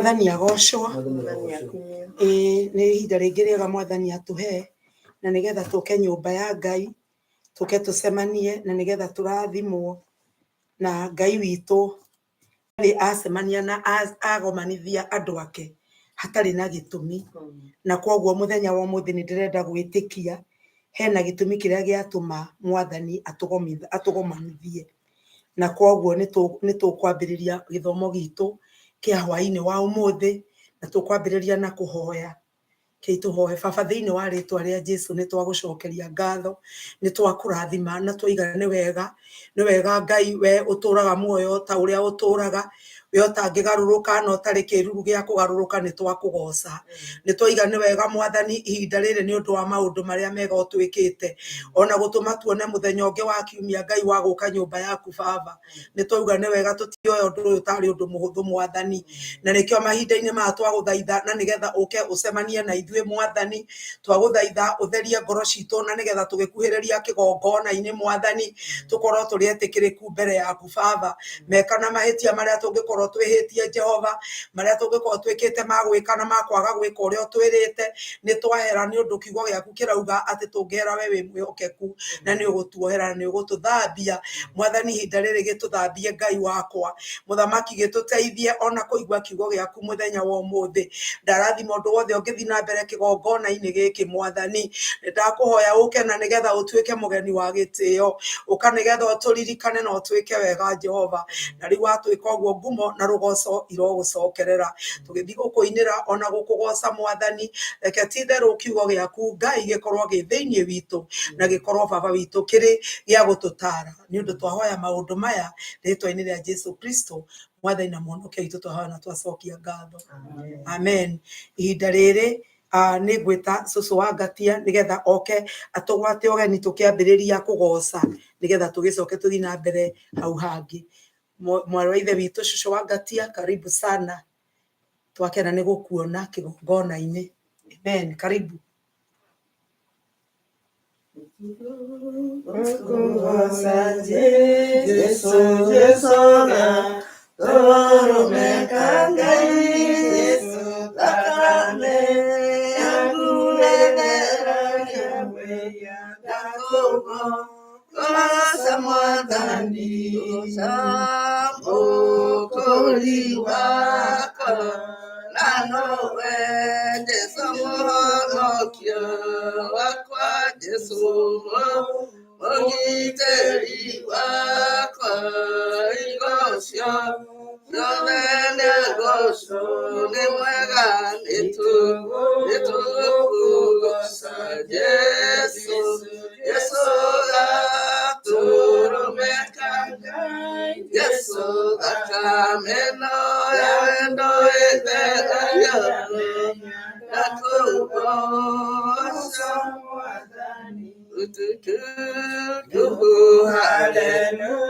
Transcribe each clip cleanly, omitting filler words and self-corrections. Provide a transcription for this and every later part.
Mwathani agocwo nĩ ihinda rĩngĩ rĩega Mwathani atũhe na nĩgetha tũke nyũmba ya Ngai tũke tũcemanie na nĩgetha tũrathimwo na Ngai witũ acemania na agomanithia andũ ake hatarĩ na gĩtũmi na kwoguo mũthenya wa ũmũthĩ nĩ ndĩrenda gwĩtĩkia hena gĩtũmi kĩrĩa gĩatũma Mwathani atũgomanithie na kwoguo nĩ tũkwambĩrĩria gĩthomo gitũ kia hwaĩ-inĩ wa ũmũthĩ na tũkwambĩrĩria na kũhoya tũhoe. Baba, thĩinĩ wa rĩtwa rĩa Jesũ nĩ twagũcokeria ngatho, nĩ twakũrathima na twoiga nĩ wega Ngai we ũtũraga muoyo ta ũrĩa ũtũraga we ũtangĩgarũrũka na ũtarĩ kĩruru gĩa kũgarũrũka nĩ twakũgoca. Nĩ twoiga nĩ wega Mwathani ihinda rĩrĩ nĩ ũndũ wa maũndũ marĩa mega ũtwĩkĩte ona gũtũma tuone mũthenya ũngĩ wa kiumia Ngai wa gũka nyũmba yaku Baba. Nĩ twauga nĩ wega tũtioya ũndũ ũyũ tarĩ ũndũ mũhũthũ Mwathani, na nĩkĩo mahinda-inĩ maya twagũthaitha na nĩgetha ũke ũcemanie na ithuĩ Mwathani, twagũthaitha ũtherie ngoro citũ na nĩgetha tũgĩkuhĩrĩria kĩgongona-inĩ Mwathani tũkorwo tũrĩ etĩkĩrĩku mbere yaku Baba. Meka na mahĩtia marĩa tũngĩkorwo twĩhĩtie Jehova, marĩa tũngĩkorwo twĩkĩte magwĩka na makwaga gwĩka ũrĩa ũtwĩrĩte nĩ twahera, nĩ ũndũ kiugo gĩaku kĩrauga atĩ tũngĩhera we wĩ mwĩhokeku na nĩ ũgũtuohera na nĩ ũgũtũthambia Mwathani. Ihinda rĩrĩ gĩtũthambie Ngai wakwa, Mũthamaki gĩtũteithie ona kũigua kiugo gĩaku mũthenya wa ũmũthĩ. Ndarathima ũndũ wothe ũngĩthiĩ na mbere kĩgongona-inĩ gĩkĩ Mwathani, ndakũhoya ũke na nĩgetha ũtuĩke mũgeni wa gĩtĩo, ũka nĩgetha ũtũririkane na ũtwĩke wega Jehova. Na rĩu watwĩka ũguo ngumo na rũgoco irogũcokerera tũgĩthiĩ gũkũinĩra ona gũkũgoca Mwathani. Reke ti therũ kiugo gĩaku Ngai gĩkorwo gĩ thĩinĩ witũ na gĩkorwo Baba witũ kĩrĩ gĩa gũtũtara, nĩ ũndũ twahoya maũndũ maya rĩtwa-inĩ rĩa Jesũ Kristo Mwathani na Mwonokia witũ twahoya na twacokia ngatho, amen. Ihinda rĩrĩ nĩ ngwĩta cũcũ wa Ngatia nĩgetha oke atũgwate ũgeni tũkĩambĩrĩria kũgoca nĩgetha tũgĩcoke tũthiĩ na mbere hau hangĩ. Mwarĩ wa ithe witũ cũcũ wa Ngatia, karibu sana, twakena nĩ gũkuona kĩgongona-inĩ. Amen, karibu.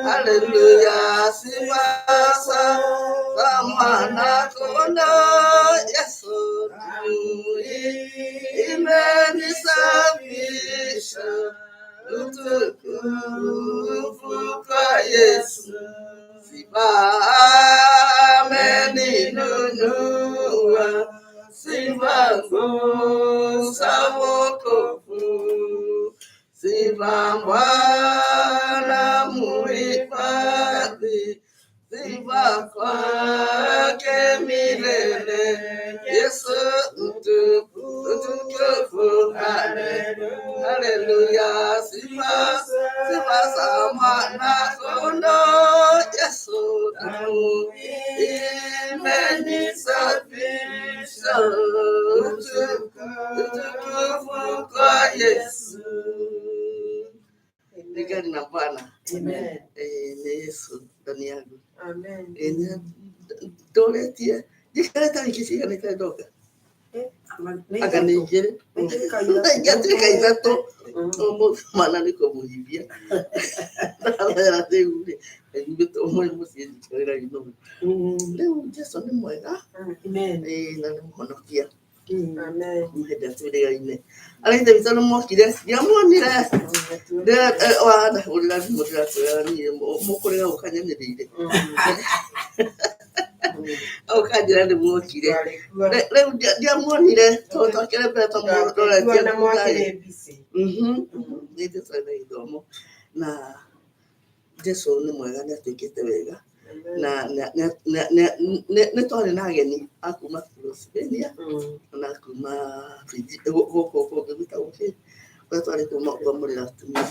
Hallelujah, Sivasa, Samana Kono, Yesu, Imeni Sabisha, Utukufu kwa Yesu, Sivameni Nunua, Sivangu Sawokofu, Sivambwana muhifadhi, sifa kwake milele. Yesu mtukufu, haleluya. Sifa za mwana kondoo, Yesu imenisafisha, utukufu kwa Yesu. Nigani na Bwana. Amen. Ni Yesu ndani yangu. Amen. Doletie. Dikaleta nikishika nikaondoka. Akanijere. Nikatika izato. Maana niko muhibia. Ala teule. Ndio mwe msiye kalera ino. Leo Yesu ni mwega. Amen. Na mwonokia. Amen. Muheda tulia ine. Alaita bitano mokire. Yamonira. Wada ulala mudra ni mokorera ukanyamire. Ukanjĩra nĩmuokire. Rĩu ndiamuonire tondũ twakĩre mbere tũmũroretie na mwakĩrĩ mbici. Nĩ Jesũ ena gĩthomo na Jesũ nĩ mwega, nĩ atwĩkĩte wega na nĩ twarĩ na ageni a kuma Australia na kuma gũkũ gwĩtagwo kĩ kũrĩa twarĩ kwamũrĩra atumia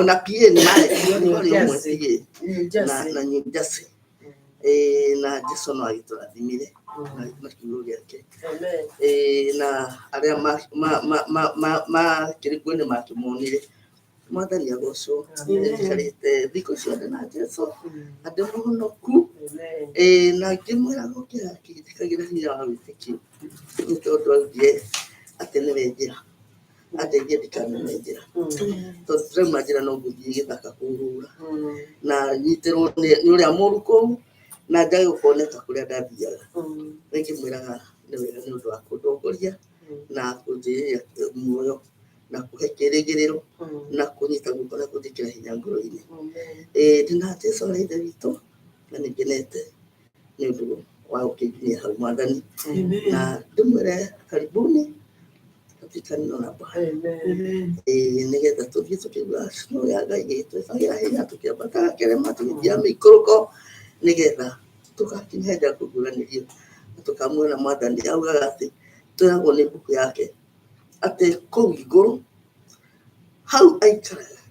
na PA nĩ marekire twarĩ ũmwe PA na New Jersey. Na Jesũ no agĩtũrathimire na kiugo gĩake na arĩa makĩrĩ kuo nĩ makĩmonire. Mwathani agocwo. Njikarĩte thikũ ciothe na Jesũ na ndĩ mũhonoku na ngĩmwĩra gũkĩra kĩnjĩkagĩra hinya wa wĩtĩkio nĩ tondũ augire atĩ nĩwe njĩra, andeithie ndikanone njĩra tondũ tũrauma njĩra no ngũthiĩ gĩthaka kũhũra na nyitĩrwo nĩ ũrĩa mũũru kũu na njage gũkoneka kũrĩa ndathiaga. Ngĩmwĩraga nĩ wega nĩ ũndũ wa kũndongoria na kũnjĩrĩria muoyo na kũhe kĩĩrĩgĩrĩro na kũnyita guoko na kũnjĩkĩra hinya ngoro-inĩ. Ndĩna Jesũ arĩ ithe witũ na nĩ ngenete nĩ ũndũ wa gũkĩnginyia hau Mwathani na ndĩmwĩre karibuni tũtikane ona mbara nĩgetha tũthiĩ tũkĩiguaga cino ya Ngai ĩgĩtwĩkagĩra hinya tũkĩambataga kĩrĩma tũgĩthiaga mĩikũrũko nĩgetha tũgakinya nja kũguũranĩrio na tũkamuona Mwathani. Augaga atĩ twĩragwo nĩ mbuku yake atĩ kũu igũrũ hau aikaraga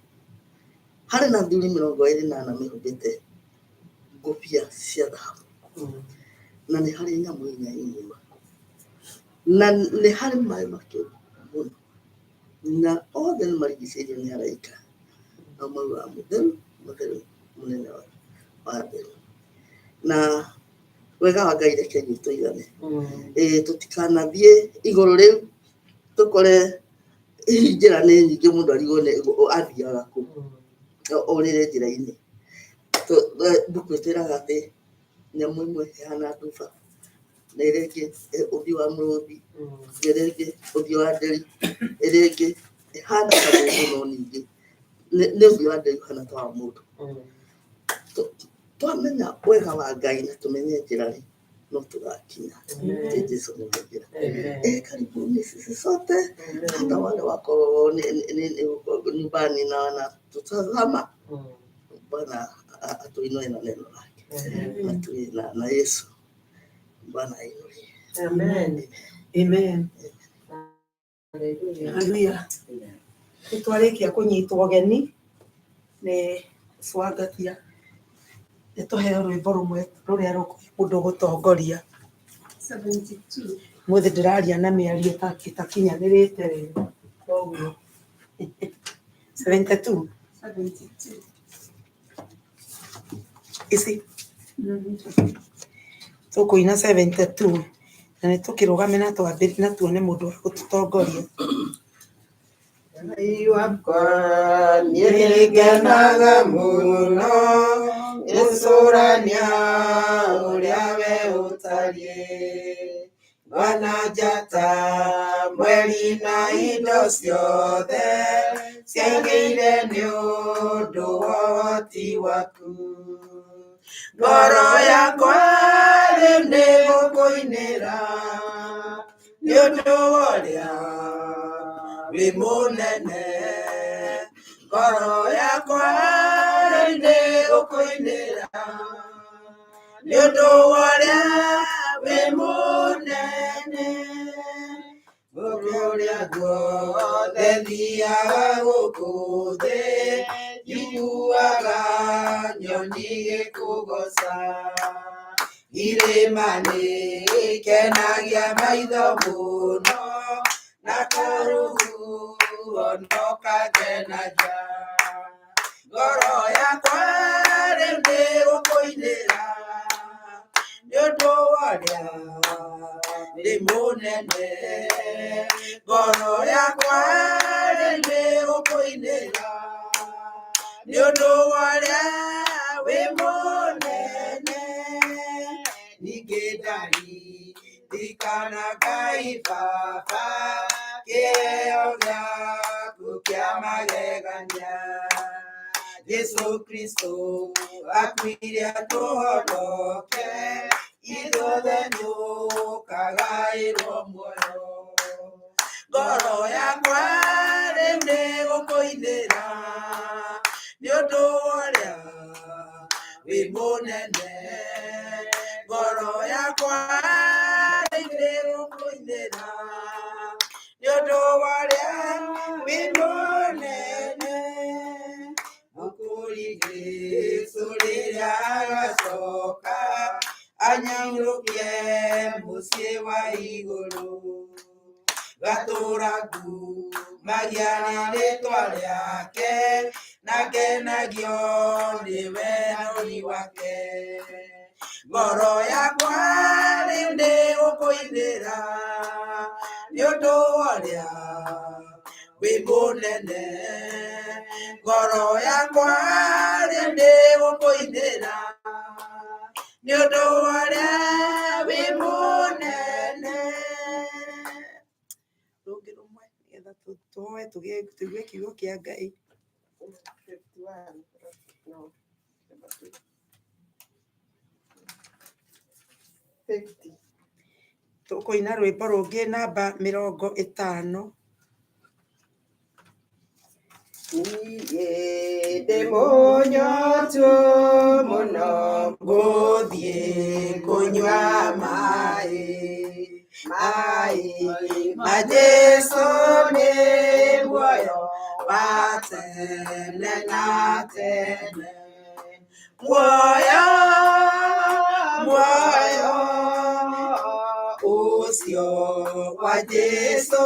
harĩ na athuri 24 mehumbĩte ngũbia cia thahabu na nĩ harĩ nyamũ inya nyũmba na nĩ harĩ maĩ makĩru mũno na othe nĩ marigicĩirio nĩ araika na maugaga mũtheru mũtheru mũnene wa mbere. Na wega wa Ngai reke ithuĩ tũigane tũtikanathiĩ igũrũ rĩu tũkore njĩra nĩ nyingĩ mũndũ arigwo athiaga kũ ũrĩre njĩra-inĩ. Mbuku ĩtwĩraga atĩ nyamũ imwe ĩhana nduba na ĩrĩa ĩngĩ ũthiũ wa mũrũthi na ĩrĩa ĩngĩ ũthiũ wa nderi, ĩrĩa ĩngĩ ĩhana ta mũndũ no ningĩ nĩ ũthiũ wa nderi ũhana ta wa mũndũ. Twamenya wega wa Ngai na tũmenye njĩra-rĩ no tũgakinya. Jesũ nĩ njĩra. Karibuni sisi sote hata wale wako nyumbani na wanatutazama. Bwana atuinue na neno lake na tuwe na Yesu. Bwana ainuliwe. Amen. Amen. Haleluya. Nĩtwarĩkia kũnyitwo ũgeni nĩ Swagatia. Nĩtũheo rwĩmbo rũmwe rũrĩa rũkũndũ gũtongoria. 72. Mũthĩ ndĩraria na mĩario ĩtakinyanĩrĩte wega. Koguo 72. 72. Ici. Tũkũina 72 na nĩtũkĩrũgame na twambĩrĩrie na tuone mũndũ wa gũtũtongoria. Ngai wakwa nĩngenaga mũno gũcũrania ũrĩa we ũtariĩ, Bwana njata mweri na indo ciothe ciagĩire nĩ ũndũ wa ũhoti waku. Ngoro yakwa rĩu nĩgũkũinĩra nĩ ũndũ wa ũrĩa wĩ mũnene. Ngoro yakwa rĩu nĩgũkũinĩra nĩ ũndũ wa ũrĩa wĩ mũnene. Kũrĩa guothe thiaga gũkũ thĩ njiguaga nyoni gĩkũgoca. Irĩma nĩikenagia maitho mũno na kũrũhuo no kangenagia. Ngoro yakwa rĩu nĩgũkũinĩra nĩ ũndũ wa ũrĩa wĩ mũnene. Ngoro yakwa rĩu nĩgũkũinĩra nĩ ũndũ wa ũrĩa wĩ mũnene. Ningĩ ndaririkana Ngai Baba kĩheo gĩaku kĩa magegania. Yesu Kristo akuire atuhonoke ithuothe nĩũkagaĩrwo muoyo. Ngoro yakwa rĩu nĩgũkũinĩra nĩũndũ wa ũrĩa wĩ mũnene. Ngoro yakwa rĩu nĩgũkũinĩra nĩũndũ wa ũrĩa wĩ mũnene. Mũkũri Jesũ rĩrĩa agacoka anyũrũkie mũciĩ wa igũrũ, gatũũra ngumagia nĩ rĩĩtwa rĩake na ngenagio nĩ wendani wake. Ngoro yakwa rĩu nĩgũkũinĩra nĩũndũ wa ũrĩa wĩ mũnene. Ngoro yakwa rĩu nĩgũkũinĩra nĩũndũ wa ũrĩa wĩ mũnene. Rũngĩ rũmwe nĩgetha tũhoe tũigue kiugo kĩa Ngai. Tũkũina rwĩmbo rũngĩ namba 50. Niĩ ndĩ mũnyotu mũno Ngũthiĩ kũnyua maĩ ma Jesũ nĩ muoyo wa tene na tene. Muoyo ũcio wa Jesũ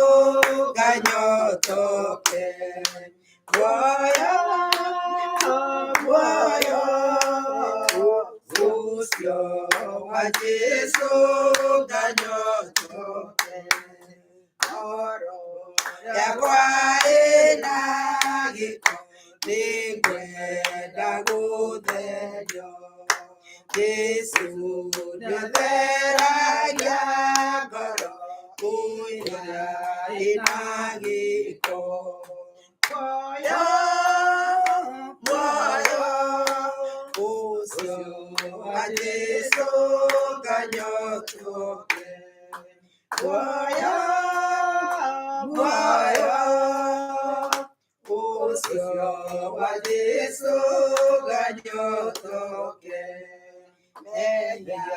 nganyotoke. Muoyo ũcio wa Jesũ nganyotoke. Ngoro yakwa ĩna gĩko nĩngwenda gũtherio. Jesũ nĩatheragia ngoro ũrĩa ĩna gĩko. Muoyo ũcio wa Jesũ nganyotoke. Muoyo ũcio wa Jesũ nganyotoke. Mehia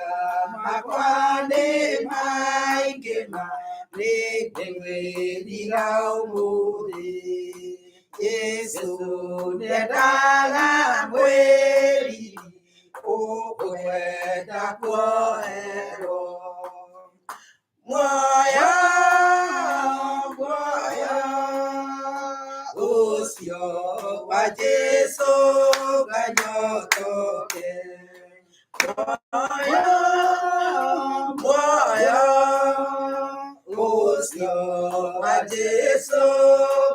makwa nĩ maingĩ nĩngwĩrira ũmũthĩ. Jesũ nĩendaga mwĩriri ũkwenda kuoherwo. Muoyo ũcio wa Jesũ nganyotoke. Muoyo ũcio wa Jesũ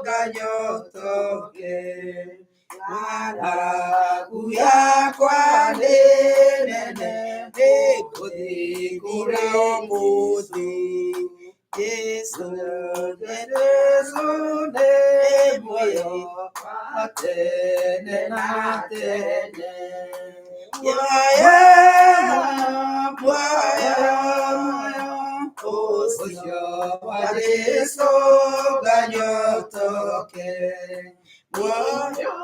nganyotoke. Ng'aragu yakwa nĩ nene nĩngũthiĩ kũrĩ mũthĩ. Jesũ nĩ muoyo wa tene na tene. Muoyo ũcio wa Jesũ nganyotoke. Muoyo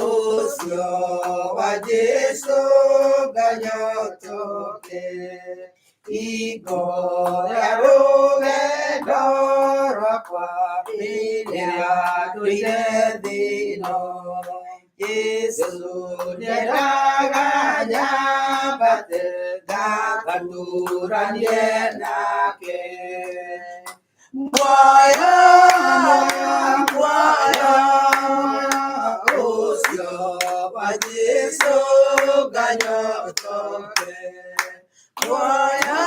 ũcio wa Jesũ nganyotoke. Igoya rũgendo rwakwa rĩrĩa ndũire thĩ ĩno. Jesũ nĩendaga nyambate ngatũũranie nake. Muoyo ũcio wa Jesũ nganyotoke. Muoyo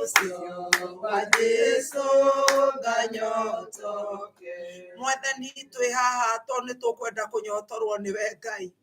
ũcio kwa Jesu ganyotoke. Mwathani twi haha to ni tukwenda kunyotorwo niwe Ngai.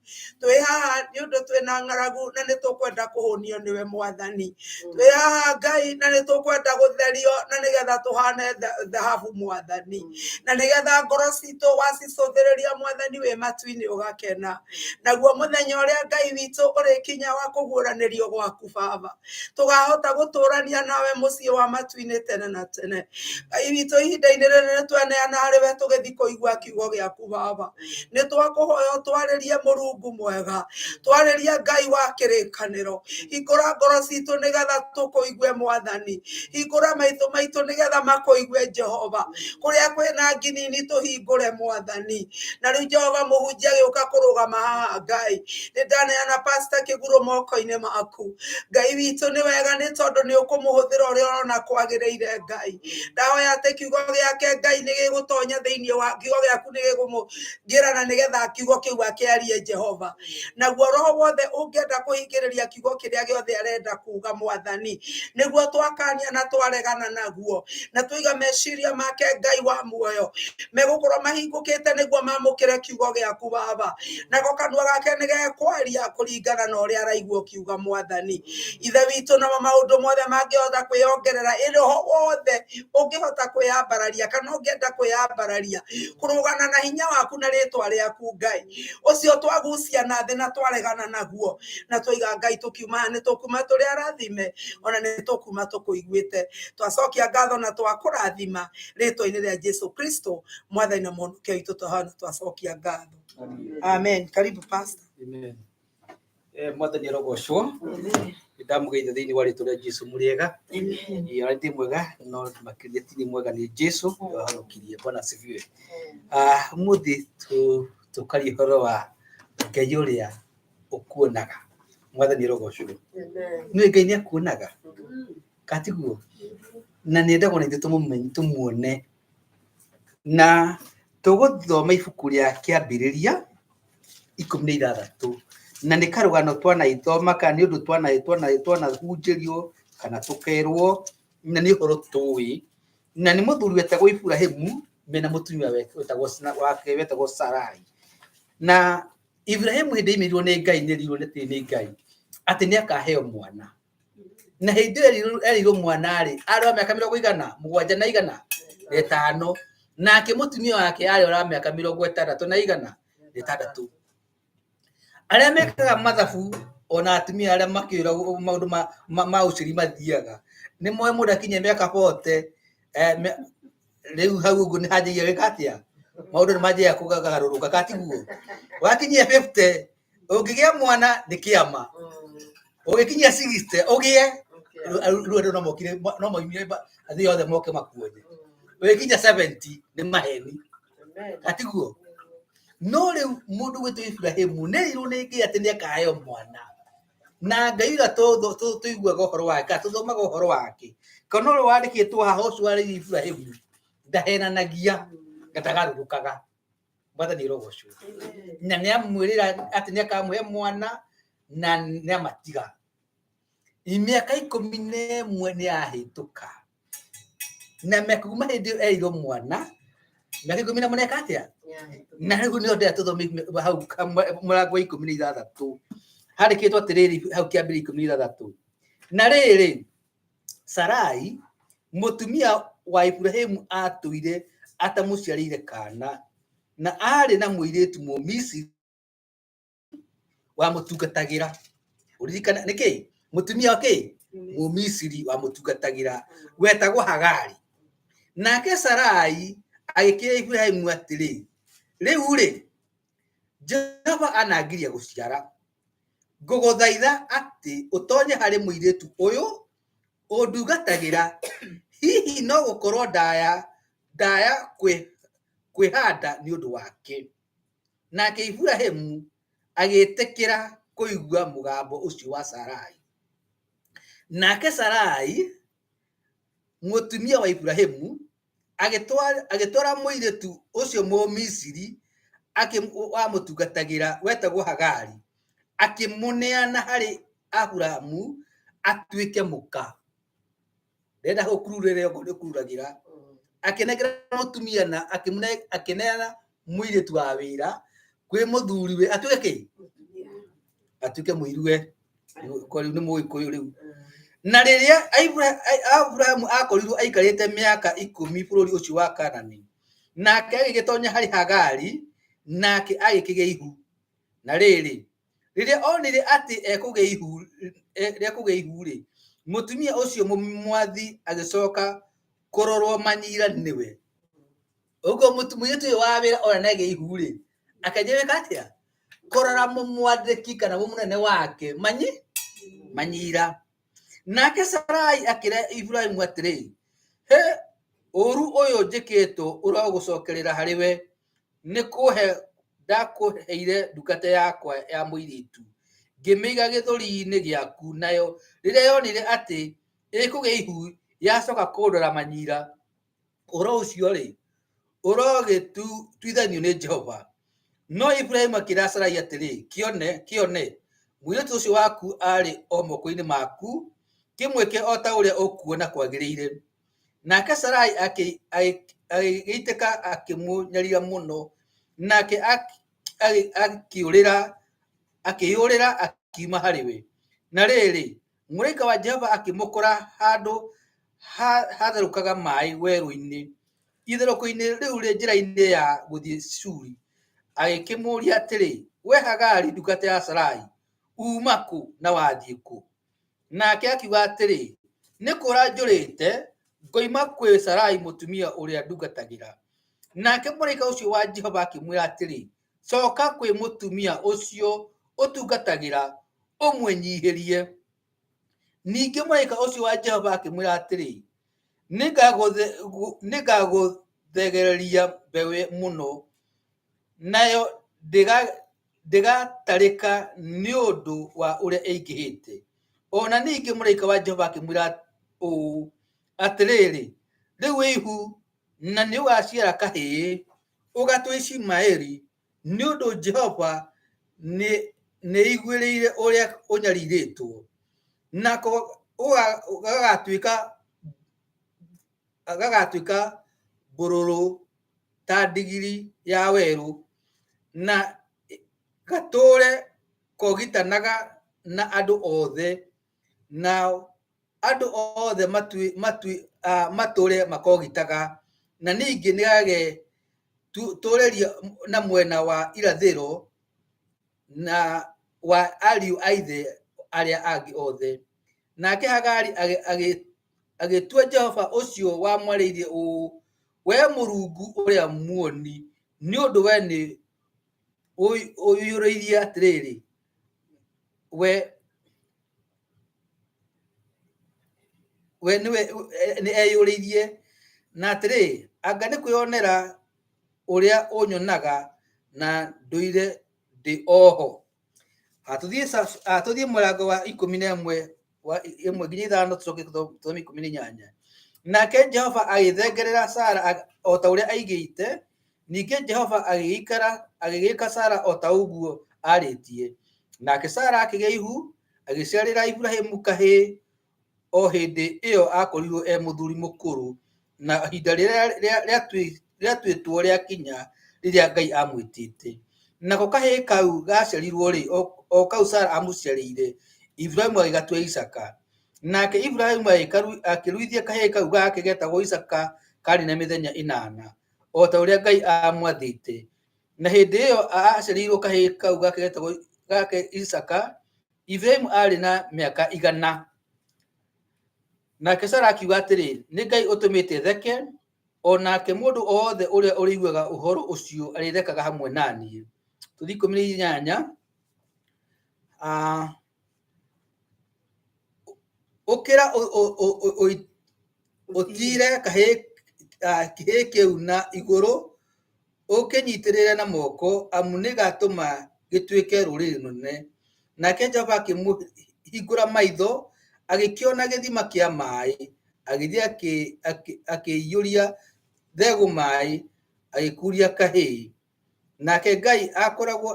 Twi haha ni undu twina ng'aragu na ni tukwenda kuhunio niwe Mwathani. Twi haha Ngai na ni tukwenda gutherio na nigetha tuhane dhahabu Mwathani. Na nigetha ngoro citu wacicuthiriria Mwathani wi matu-ini ugakena. Naguo muthenya uria Ngai witu uri kinya wa kuguuranirio gwaku Baba, tugahota guturania nawe mucii wa matu-ini tene na tene. Ngai witu ihinda-ini riri ni tweneana hari we tugithi kuigua kiugo giaku Baba. Ni twakuhoya twaririe Murungu mwega, twaririe Ngai wa kirikaniro. Hingura ngoro citu nigetha tukuigue Mwathani. Hingura maitho maitu nigetha makuigue Jehova. Kuria kwina nginini tuhingure Mwathani. Na riu Jehova muhunjia giuka kurugama haha Ngai, ni ndaneana Pastor Kiguru moko-ini maku. Ngai witu ni wega ni tondu ni ukumuhuthira uria urona kwagiriire Ngai. Ndahoya ati kiugo giake Ngai ni gigutonya thiini wa kiugo giaku ni gigumugirana nigetha kiugo kiu akiarie Jehova. Naguo roho wothe ungienda kuhingiriria kiugo kiria giothe arenda kuga Mwathani, niguo twakania na twaregana naguo na tuiga meciria make Ngai wa muoyo megukorwo mahingukite niguo mamukire kiugo giaku Baba. Nako kanua gake ni gekwaria kuringana na uria araigua kiuga Mwathani. Ithe witu na maundu mothe mangihota kwiongerera iriho wothe ungihota kwiyambararia kana ungienda kwiyambararia kurugana na hinya waku na ritwa riaku Ngai, ucio twagucia na thi na twaregana naguo na twiga Ngai tukiuma ni tukuma turi arathime ona ni tukuma tukuiguite. Twacokia ngatho na twakurathima ritwa-ini ria Jesu Kristo Mwathani na Mwonokia witu tuhana twacokia ngatho. Amen. Karibu Pastor. Amen. Mwathani arogocwo. Ndamugeitha thiini wa ritwa ria Jesu muriega. Amen. Ndi mwega no makiria ti mwega ni Jesu ahonokirie. Bwana asifiwe. Muthi tukari horo wa Ngai uria ukuonaga. Mwathani arogocwo. Amen. Ni Ngai ni akuonaga. Katiguo. Na ni ndego ni tumuone. Na tuguthoma ibuku ria kiambiriria 16 na ni karugano twana ithoma kana ni undu twana hunjirio kana tukerwo na ni horo tuwi na ni muthuri wetagwo Ibrahimu mena mutumia wetagwo Sarai. Na Ibrahimu hindi imirwo ni Ngai ni Ngai ati ni akaheo mwana. Na hindi erirwo mwana ari wa miaka 70 na igana 5 nake mutumia wake ari wa miaka 60 na igana 6. Aria mekaga mathabu ona atumia aria makira maundu ma uciri mathiaga ni moe mudakinya miaka 40 riu hau ugu ni hanjagia gikatia maundu ni manjia kugagaruruka katiguo. Wakinyia 50 ungigia mwana ni kiama, ugikinyia 60 ugie ruo no mokire no moimire athi yothe moke makuone. Ugikinyia 70 ni maheni katiguo. No riu mundu witu Ibrahimu ni riru ni Ngai ati ni akaheo mwana. Na Ngai ira tuigua gohoro wake tuthomaga gohoro wake kana ro wandikitwo haha ucio ari Ibrahimu ndahenanagia gatagarurukaga. Mwathani rogocwo. Na ni amwirira ati ni akamuhe mwana na ni amatiga. Imiaka 11 ni ahituka na mekuma hindi eirwo mwana miaka 11 nekatia na riu ni onde tuthomi hau murango 16 harikitwo atiriri hau kiambiri 16. Na riri Sarai mutumia wa Ibrahimu atuire atamuciarire kana na ari na muiritu Mumisiri wa mutungatagira. Uririkana niki mutumia wake Mumisiri wa mutungatagira wetagwo Hagari. Nake Sarai agikira Ibrahimu atiri riu ri Jehova anagiria guciara nguguthaitha ati utonye hari muiritu uyu undungatagira hihi no gukorwo ndaya kwihanda ni undu wake. Nake Ibrahimu agitikira kuigua mugambo ucio wa Sarai. Nake Sarai mutumia wa Ibrahimu agitwara muiritu ucio Mumisiri akimutungatagira wetagwo Hagari akimuneana hari Aburahamu atuike muka. ndenda gukururire ngo ndikururagira akenegera mutumia na akeneana mwire tu wa wira kwi muthuriwe atuke muirue ko ni muikuyu riu na riria Abraham akorirwo aikarite miaka 10 bururi ucio wa Kanani nake agigitonya hari Hagari nake agikigia ihu na riri riria onire ati ekugia ihu ri mutumia ucio mumwathi agicoka kororwo manyira niwe ugo mutumia tu wa wira ona nege ihu ri akajeweka atia korora mumwadiki kana munene wake manyira nake Sarai akira Ibrahim atiri he oru oyo njikito uragucokerera hariwe nikuhe ndakuheire ndukate yakwa ya muiritu ngimiga githuri-ini giaku nayo riria yonire ati ikugia ihu yacoka kundora manyira uro ucio ri urogituithanio ni Jehova no Ibrahim akira Sarai atiri kione muiritu ucio waku ari o moko-ini maku kimweke ota uria ukuona kwagirire nake Sarai agiteka akimunyarira muno nake akiyurira akiuma hariwe na riri muraika wa Jehova akimukora handu hatharukaga mai weru-ini itheruko-ini riu ri njira-ini ya guthie Shuri agikimuria atiri we Hagari ndungata ya Sarai uma ku na wathie ku nake akiuga atiri nikura njurite ngoima kwi Sarai mutumia uria ndungatagira nake muraika ucio wa Jehova akimwira atiri coka kwi mutumia ucio utungatagira umwenyihirie ningi muraika ucio wa Jehova akimwira atiri ningaguthegereria mbewe muno nayo ndigatarika ni undu wa uria ingihite ona ningi muraika wa Jehova akimwira atiriri riu ihu na ni ugaciara kahii ugatwa Ishimaeli ni undu Jehova ni igwirire uria unyariritwo nako agagatuika bururu ta ndigiri ya weru na gature kogitanaga na andu othe na andu othe mature makogitaga na ningi nigage tureria na mwena wa irathiro na wa ariu aithe aria angi othe nake Hagari agitua Jehova ucio wa mwaririe we Murungu uria muoni ni undu we ni uyuririe atiriri we ni eyuririe na atiri anga ni kwionera uria unyonaga na nduire ndi oho atuthie murango wa 11 wa 1 nginya 5 tucoke tuthome 18 nake Jehova agithengerera Sara o ta uria aigite ningi Jehova agigika Sara o ta uguo aritie nake Sara akigia ihu agiciarira Ibrahimu kahii o hindi iyo akorirwo muthuri mukuru na hinda riria twitwo ria kinya riria Ngai amwitite nako kahii kau gaciarirwo ri o kau Sara amuciarire Ibrahimu agigatua Isaka nake Ibrahimu akiruithia kahii kau gake getagwo Isaka kari na mithenya 8 o ta uria Ngai amwathite na hindi iyo aciarirwo kahii kau gake getagwo Isaka Ibrahimu ari na miaka 100 nake Sara akiuga atiri ni Ngai utumite theke onake mundu othe uria uriguaga uhoro ucio arithekaga hamwe nani tuthi 18 ukira utire kahii kiu na iguru ukinyitirira na moko amu ni gatuma gituike ruriri runene nake Jehova akimuhingura maitho agikiona githima kia mai agithie akiyuria thegu mai agikuria kahii nake Ngai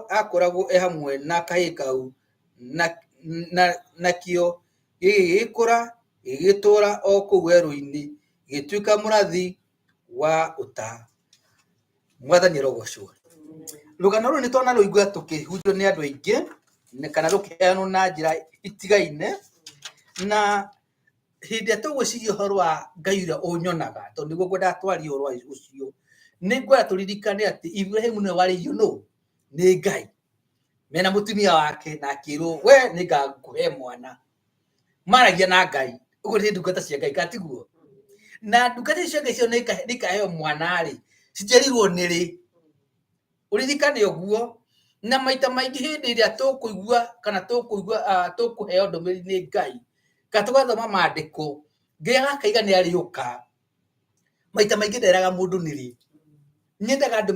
akoragwo hamwe na kahii kau nakio gigikura igĩtũũra o kũu werũ-inĩ gĩtuĩka mũrathi wa ũta. Mwathani arogocwo. Rũgano rũrũ nĩ twana rũigua tũkĩhunjio nĩ andũ aingĩ kana rũkĩheanwo na njĩra itigaine, na hĩndĩ ĩrĩa tũgwĩciria ũhoro wa Ngai ũrĩa ũnyonaga, tondũ nĩguo ngwendaga twarie ũhoro ũcio, nĩ ngwenda tũririkane atĩ Iburahĩmu nĩwe warĩirio nĩ Ngai mena mũtumia wake, na akĩrwo we nĩ ngakũhe mwana. Maragia na Ngai, ũguo nĩ ndungata cia Ngai, katiguo. Na ndungata cia Ngai cio nĩ ikaheo mwana-rĩ, citiarirwo nĩ rĩ. Ũririkane ũguo. Na maita maingĩ hĩndĩ ĩrĩa tũkũheo ndũmĩrĩri nĩ Ngai, kana tũgathoma maandĩko, Ngai agakaiga nĩ arĩũka, maita maingĩ nderaga mũndũ nĩ rĩ. Nyendaga andũ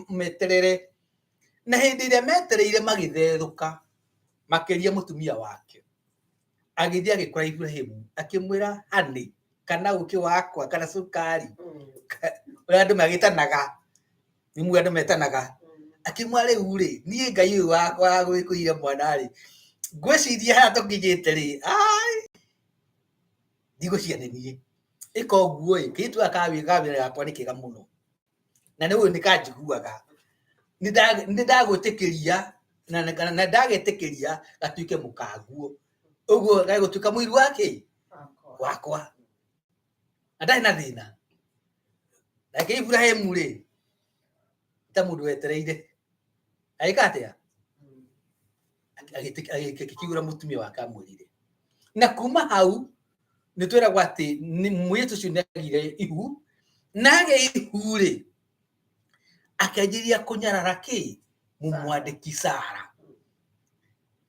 meterere, na hĩndĩ ĩrĩa metereire magĩtherũka, makĩria mũtumia wake, agĩthiĩ agĩkora Iburahĩmu akĩmwĩra hanĩ, kana ũkĩ wakwa, kana cukari, ũrĩa andũ magĩtanaga, nĩmuo andũ metanaga. Akĩmwĩra rĩu rĩ, niĩ Ngai ũyũ wakwa gwĩkũire mwana-rĩ, ngwĩciria haha tũkinyĩte rĩ, ndigũcianĩrie. Ĩka ũguo-ĩ, kĩrĩtu gaka gawĩra gakwa nĩ kĩega mũno, na nĩ ũyũ nĩ kanjiguaga. Nĩ ndagwĩtĩkĩria na ndagetĩkĩria gatuĩke mũkanguo. Ũguo gagũtuĩka mũiru wake wakwa. Na ndarĩ na thĩna. Nake Iburahĩmu-rĩ, ta mũndũ wetereire. Agĩka atĩa? Agĩkiuĩra mũtumia wake amwĩrire. Na kuma hau nĩ twĩragwo atĩ mũirĩtu ũcio nĩ agire ihu, na agĩa ihu-rĩ, akĩanjĩrĩria kũnyarara mũmwandĩki Sara.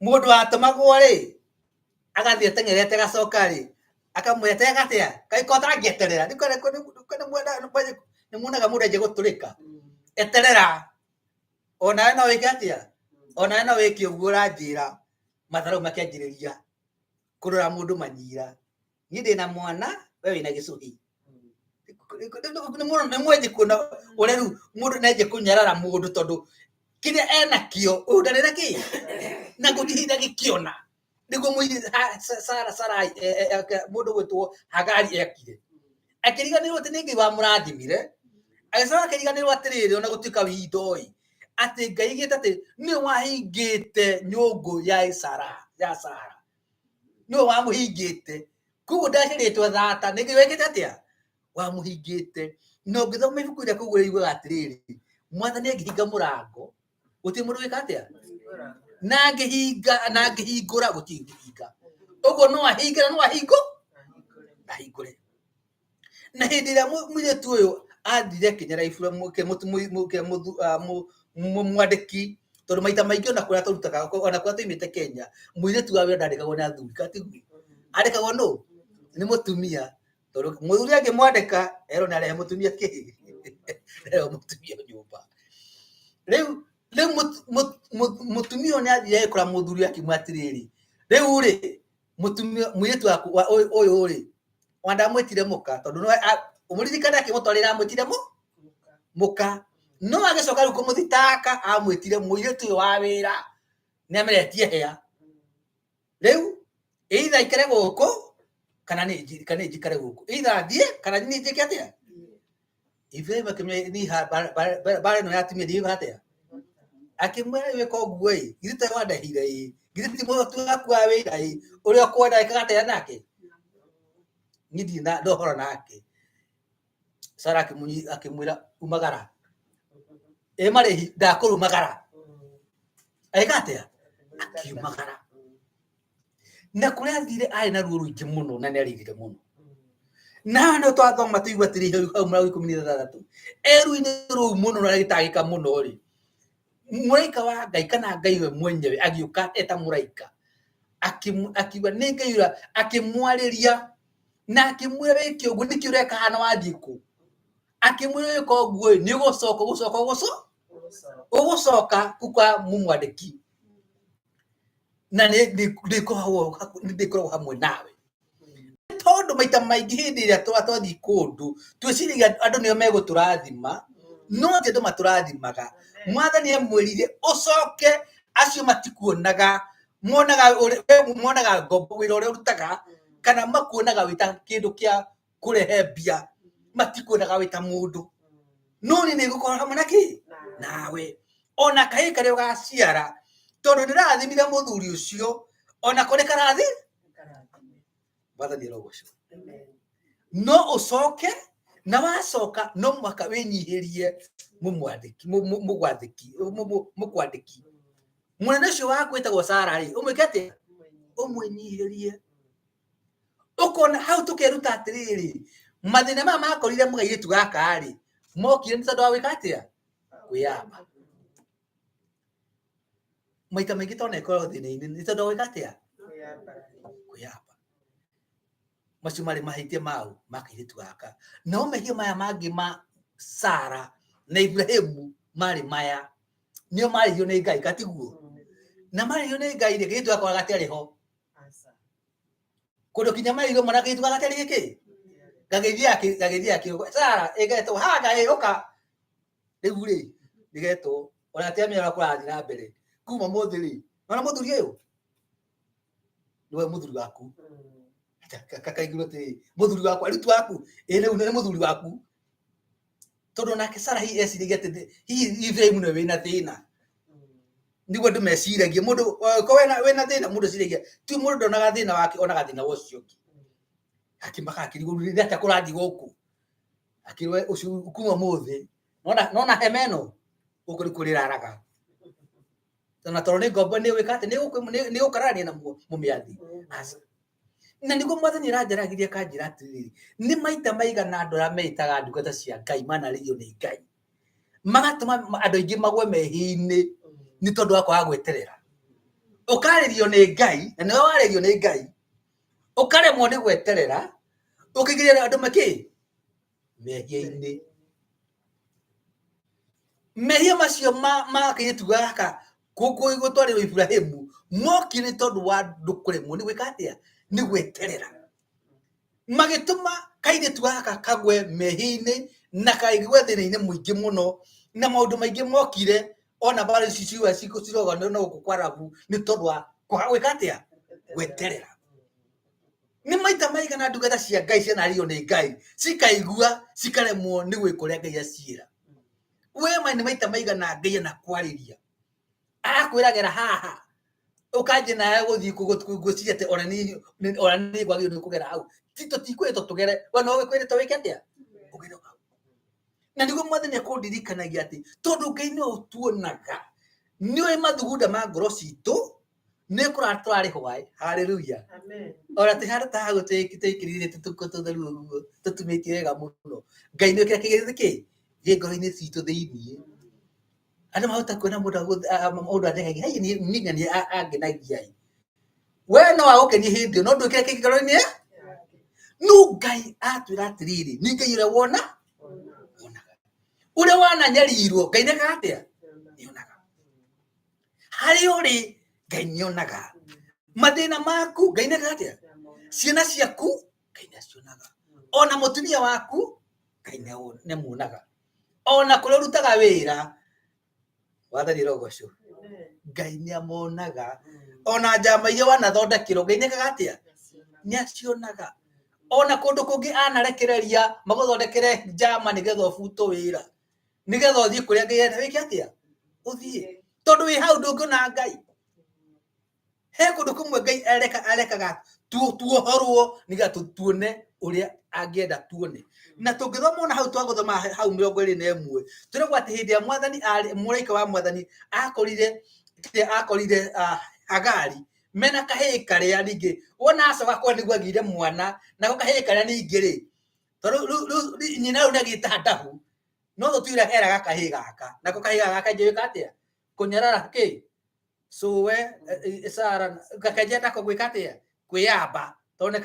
Mũndũ watũmagwo-rĩ, agathiĩ ateng'erete gacoka-rĩ, akamwĩra atĩa, kaĩ ko ũtangĩeterera, nĩ muonaga mũndũ anjia gũtũrĩka. Eterera, onawe no wĩke atĩa, onawe no wĩke ũguo ũranjĩra. Matharau makĩanjĩrĩria kũrora mũndũ manyira. Niĩ ndĩna mwana, we wĩna gĩcũhĩ. Nĩ mwenji kuona ũrĩa rĩu mũndũ nĩanjia kũnyarara mũndũ, tondũ kĩrĩa enakĩo ũyũ ndarĩ nakĩ, na gũtirĩ ndagĩkĩona. Nĩguo Sarai mũndũ gwĩtwo Hagari ekire. Akĩriganĩrwo atĩ nĩ Ngai wamũrathimire, agĩcoka akĩriganĩrwo atĩrĩrĩ, ona gũtuĩka wĩindo-ĩ, atĩ Ngai augĩte atĩ nĩwe wahingĩte nyũngũ ya Sara. Nĩwe wamũhingĩte. Koguo ndacerĩtwo thata, nĩ Ngai wekĩte atĩa? Wamũhingĩte. Na ũngĩthoma ibuku rĩa Kũguũra riugaga atĩrĩrĩ, Mwathani angĩhinga mũrango, gũtirĩ mũndũ wĩka atĩa? Na angĩhingũra gũtirĩ kũhinga. Ũguo no ahinge na no ahingũre. Na hĩndĩ ĩrĩa mũirĩtu ũyũ athire akĩnyara mwandĩki, tondũ maita maingĩ ona kũrĩa tũrutaga, ona kũrĩa tũimĩte Kenya, mũirĩtu wa wĩra ndarĩkagwo nĩ athuri, katiguo. Andĩkagwo nũ? Nĩ mũtumia. Tondũ mũthuri angĩmwandĩka, erwo nĩ arehe mũtumia kĩ? Arehe mũtumia nyũmba. Rĩu mũtumia ũyũ nĩ athire agĩkora mũthuri akĩmwĩra atĩrĩrĩ, rĩu-rĩ, mũirĩtu ũyũ-rĩ, ona ndamwĩtire mũka, tondũ ũmũririkane akĩmũtwarĩra amwĩtire mũka. No agĩcoka rĩu kũmũthitaka amwĩtire mũirĩtu ũyũ wa wĩra nĩ ameretie hĩa. Rĩu either aikare gũkũ kana nĩ njikare gũkũ. Either athiĩ kana nĩ njĩke atĩa? Iburahĩmu akĩmwĩra bara ĩno ya atumia ndiuga atĩa? Akĩmwĩra wĩka ũguo-ĩ, githĩ ta wandahire-ĩ, githĩ ti mũhoti waku wa wĩra-ĩ, ũrĩa ũkwenda ĩkaga atĩa nake? Niĩ ndirĩ na ũhoro nake. Sara akĩmwĩra umagara. Marĩhi ndakũrumagara. Agĩka atĩa? Akiumagara. Na kũrĩa athire arĩ na ruo rũingĩ mũno na nĩ arĩrire mũno. Na no twathoma tũigua atĩrĩrĩ hau Mũlawi 16, eruinĩ rũu mũno na agĩtangĩka mũno-rĩ, mũraika wa Ngai kana Ngai we mwenyewe agĩũka eta mũraika, akiuga nĩ Ngai ũrĩa, akĩmwarĩria na akĩmwĩra wĩke ũguo, nĩkĩ ũreka hana wathiĩ kũ? Akĩmwĩra wĩka ũguo nĩ ũgũcoka kwa mũmwandĩki, na ndĩkoragwo hamwe nawe. Tondũ maita maingĩ hĩndĩ ĩrĩa twathiĩ kũndũ twĩciragia andũ nĩo megũtũrathima, no ti andũ matũrathimaga. Mwathani amwĩrire ũcoke, acio matikuonaga, monaga ngombo wĩra ũrĩa ũrutaga, kana makuonaga wita kindu kia kurehe mbia matikuonaga wita mundu no ni ngukora hamwe naki nawe ona kai kare ugaciara tondu ndirathimire muthuri ucio ona kore karathi bathani rogoco no ucoke na wacoka no mwaka winyihirie mumwandiki mukwandiki munene ucio waku witagwo Sarah umwikete umwenyihirie ukona hau tukeruta atiriri mathina mama makorire mugairitu gaka ri mokire ni tondu wa wikatia kwiyamba maita maingi tona ikoro thina-ini ni tondu wa wikatia kwiyamba macio mari mahitie mau makairitu gaka no mehia maya mangi ma Sarah na Ibrahimu mari maya nio mari yo ni Ngai katiguo na mari yo ni Ngai ri gitu akora gatari ho kundo kinya mari yo mara gitu gatari giki gagithia ki Sarah egeto haga oka riu ri digeto ona temia ra kurathi na mbere kuma muthiri ona muthuri uyu niwe muthuri waku kakaigiro te muthuri waku aritu waku ene une muthuri waku tondu nake Sarah hi esirigete hi Ibrahim no wina thina niguo ndumeciragia mundu ko wena thina mundu ciragia tu mundu ndonaga thina wake onaga thina wocio akimaka akirigurira ata kurathi guku akirwe ucio kuma muthi nona hemeno ukuri kurira araga tona torone gombo ni wikate ni ukarani na mumiathi asa na niguo mwathani rajaragiria kanjira atiriri ni maita maigana andu rameitaga ndungata cia Ngai manaririo ni Ngai magatuma andu aingi magwe mehi-ini ni tondu wa kwaga gweterera ukaririo ni Ngai na niwe waririo ni Ngai ukaremwo ni gweterera ukigiria andu maki mehia-ini mehia macio ma kitu gaka kuko igotwarirwo Ibrahimu mokire tondu wa ndukuremwo ni gwikatia ni gweterera magituma kairitu gaka kagwe mehia-ini na kaigwe thina-ini muingi muno na maundu maingi mokire ona bari ciciwa ciroga no gukwarabu ni tondu wa gwikatia gweterera ni maita maigana ndungata cia Ngai cianario ni Ngai cikaigua cikaremwo ni gwikuria Ngai aciira we ni maita maigana Ngai na kwariria akwiragira haha ukaje naye guthii kuguciria te ona ni gwagio ni kugera hau tito tikweto tugere wana we kwire to wiketia ugere hau na niguo mwathani akundirikanagia ati tondu Ngai ni utuonaga niwe mathugunda ma ngoro citu ni kuratwari hwai haleluya amen ora te harata hago te ikirire tutukototheru tutumite wega muno Ngai ni kire ki ngoro-ini citu thiini ana mahota kuona mundu adengagia hai ni ngani angenagia we no agukenie hindi no ndu kire ngoro-ini no Ngai atwira atiriri ni Ngai ure wona ure wana nyarirwo Ngai ne gatia nionaga hari uri Ngai nionaga mathina maku Ngai ne gatia ciana ciaku Ngai ne cionaga ona mutumia waku Ngai ne muonaga ona kure rutaga wira wathani rogoco Ngai ni amonaga ona njama iria wanathondekirwo Ngai ne gatia ni acionaga ona kundu kungi anarekereria maguthondekere njama nigetha ubuto wira nigetha uthii kuria Ngai enda wike atia uthii tondu wi hau ndungona Ngai he kundu kumwe Ngai arekaga tuohorwo nigetha tuone uria angienda tuone na tungithoma ona hau twaguthoma hau 21 turegwa ati hindi ya mwathani ari muraika wa mwathani akorire Agari mena kahii karia ningi wona acoka kwa niguo agire mwana na kahii karia ningi ri tondu nyina ru nagita ndahu no tutira heraga kahii gaka na kahii gaka njika atia kunyarara ki so we Sarah gakaje ndako gwika atia kwiyamba tondu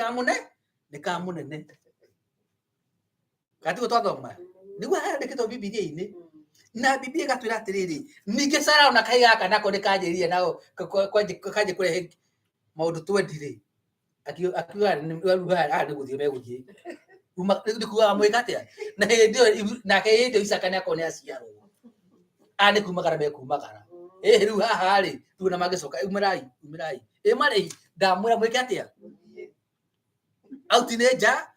ni kamunene gati gutwathoma niguo handikitwo Biblia-ini na Biblia gatwira atiriri ningi Sarah ona kai gaka nako ndikanjirie nao kaje kurehe maundu 20 ri akiuga ni guthii meguthii ndikuga mwikatia na hindi na hindi Isaka ni akone aciarwo ani kumagara mekumagara riu haha ri tu na magicoka umirai mari ndamwira mwikatia au teenager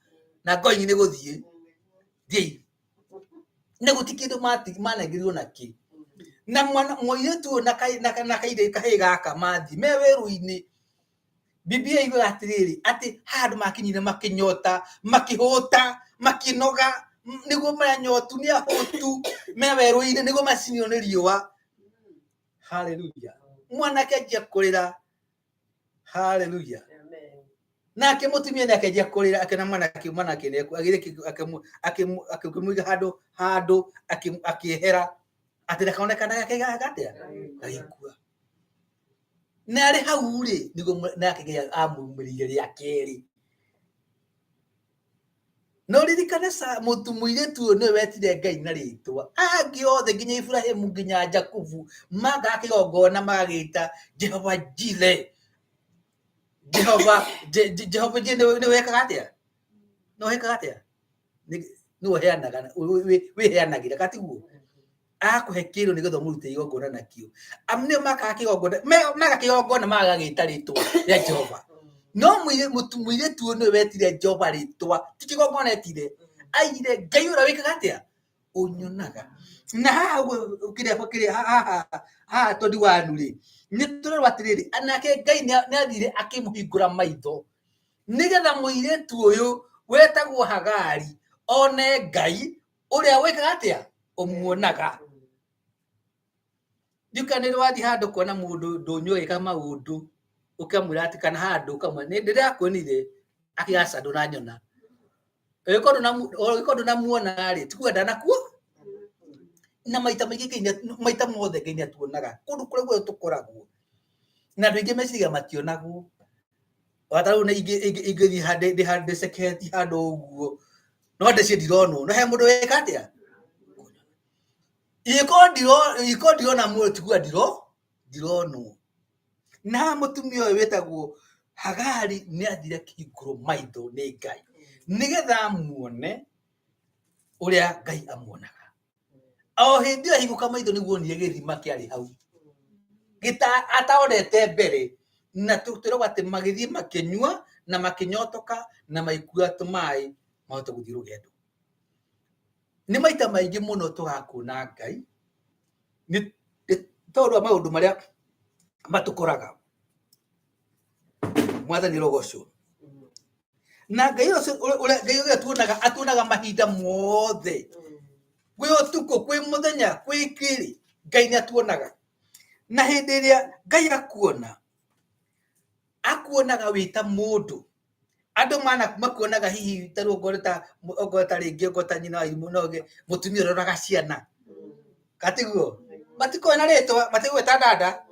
na going ni guthie thie ne gutikindo managirwo naki na mwana moyetu na kaide kahiga kamathi me weru-ini Biblia igo atiriri ati handu makinyire makinyota makihota makinoga nigo manyotu ni ahotu me weru-ini nigo macinio ni riwa. Hallelujah. Mwana kejia kurira. Hallelujah. Nake mutumia nakejia kurira akena mwana ne agire akimwiga hado akihera atira kaonekana yake gatia agikua na ari hau ri nigo nake amumurire ya keri no ririkane sa mutu muiretu no wetire Ngai na ritwa angi othe nginya Ibrahimu nginya Jakubu maga kigongona magita Jehova Jire Jehova Jire no wekaga atia no hekaga atia no heanaga we heanagira katiguo akuhe kiro nigetha murute igongona nakio amne maka kigongona maga kigongona magagita ritwa ya Jehova no muire tu no wetire Jehova ritwa tikigongona etire aire Ngai ura wikaga atia unyonaga na ukire ha todi wanu ri nitore watiriri anake Ngai ni athire akimuhingura maitho nigetha muire tu uyu wetagwo Hagari one Ngai uria wikaga atia umuonaga Dukaniro wathi handu kuona mundu ndunyoe kama maundu ukamwira ati kana handu kamwe ni ndirakuonire akiaca ndunanyona ikondo na muona ri tikuenda nakuo na maita maita mothe Ngai atuonaga kundu kure gwe tukoragwo na ndu ingi meciria mationagwo wataru na ingi hande security handu uguo no ndeci ndirono no he mundu weka atia iko ndirona mwe tigua ndirono na mutumia uyu wetagwo Hagari ni athire kihinguro maitho ni Ngai nigetha muone uria Ngai amuonaga o hindi io hinguka maitho niguo nie githima kiari hau gita ataonete mbere na tutiro ati magithie makinyua na makinyotoka na maikua tumai mahote guthii rugendo ni maita maingi muno tugakuna Ngai ni tondu maundu maria matukoraga mwathani rogocwo na Ngai atuonaga mahinda mothe gwi utuko gwi muthenya gwi kiri Ngai ni atuonaga na hindi iria Ngai akuonaga wita mundu andu makuonaga hihi taru ogoreta ringi ogota nyina imu noge mutumia roraga ciana katiguo matikoena ritwa matigweta dada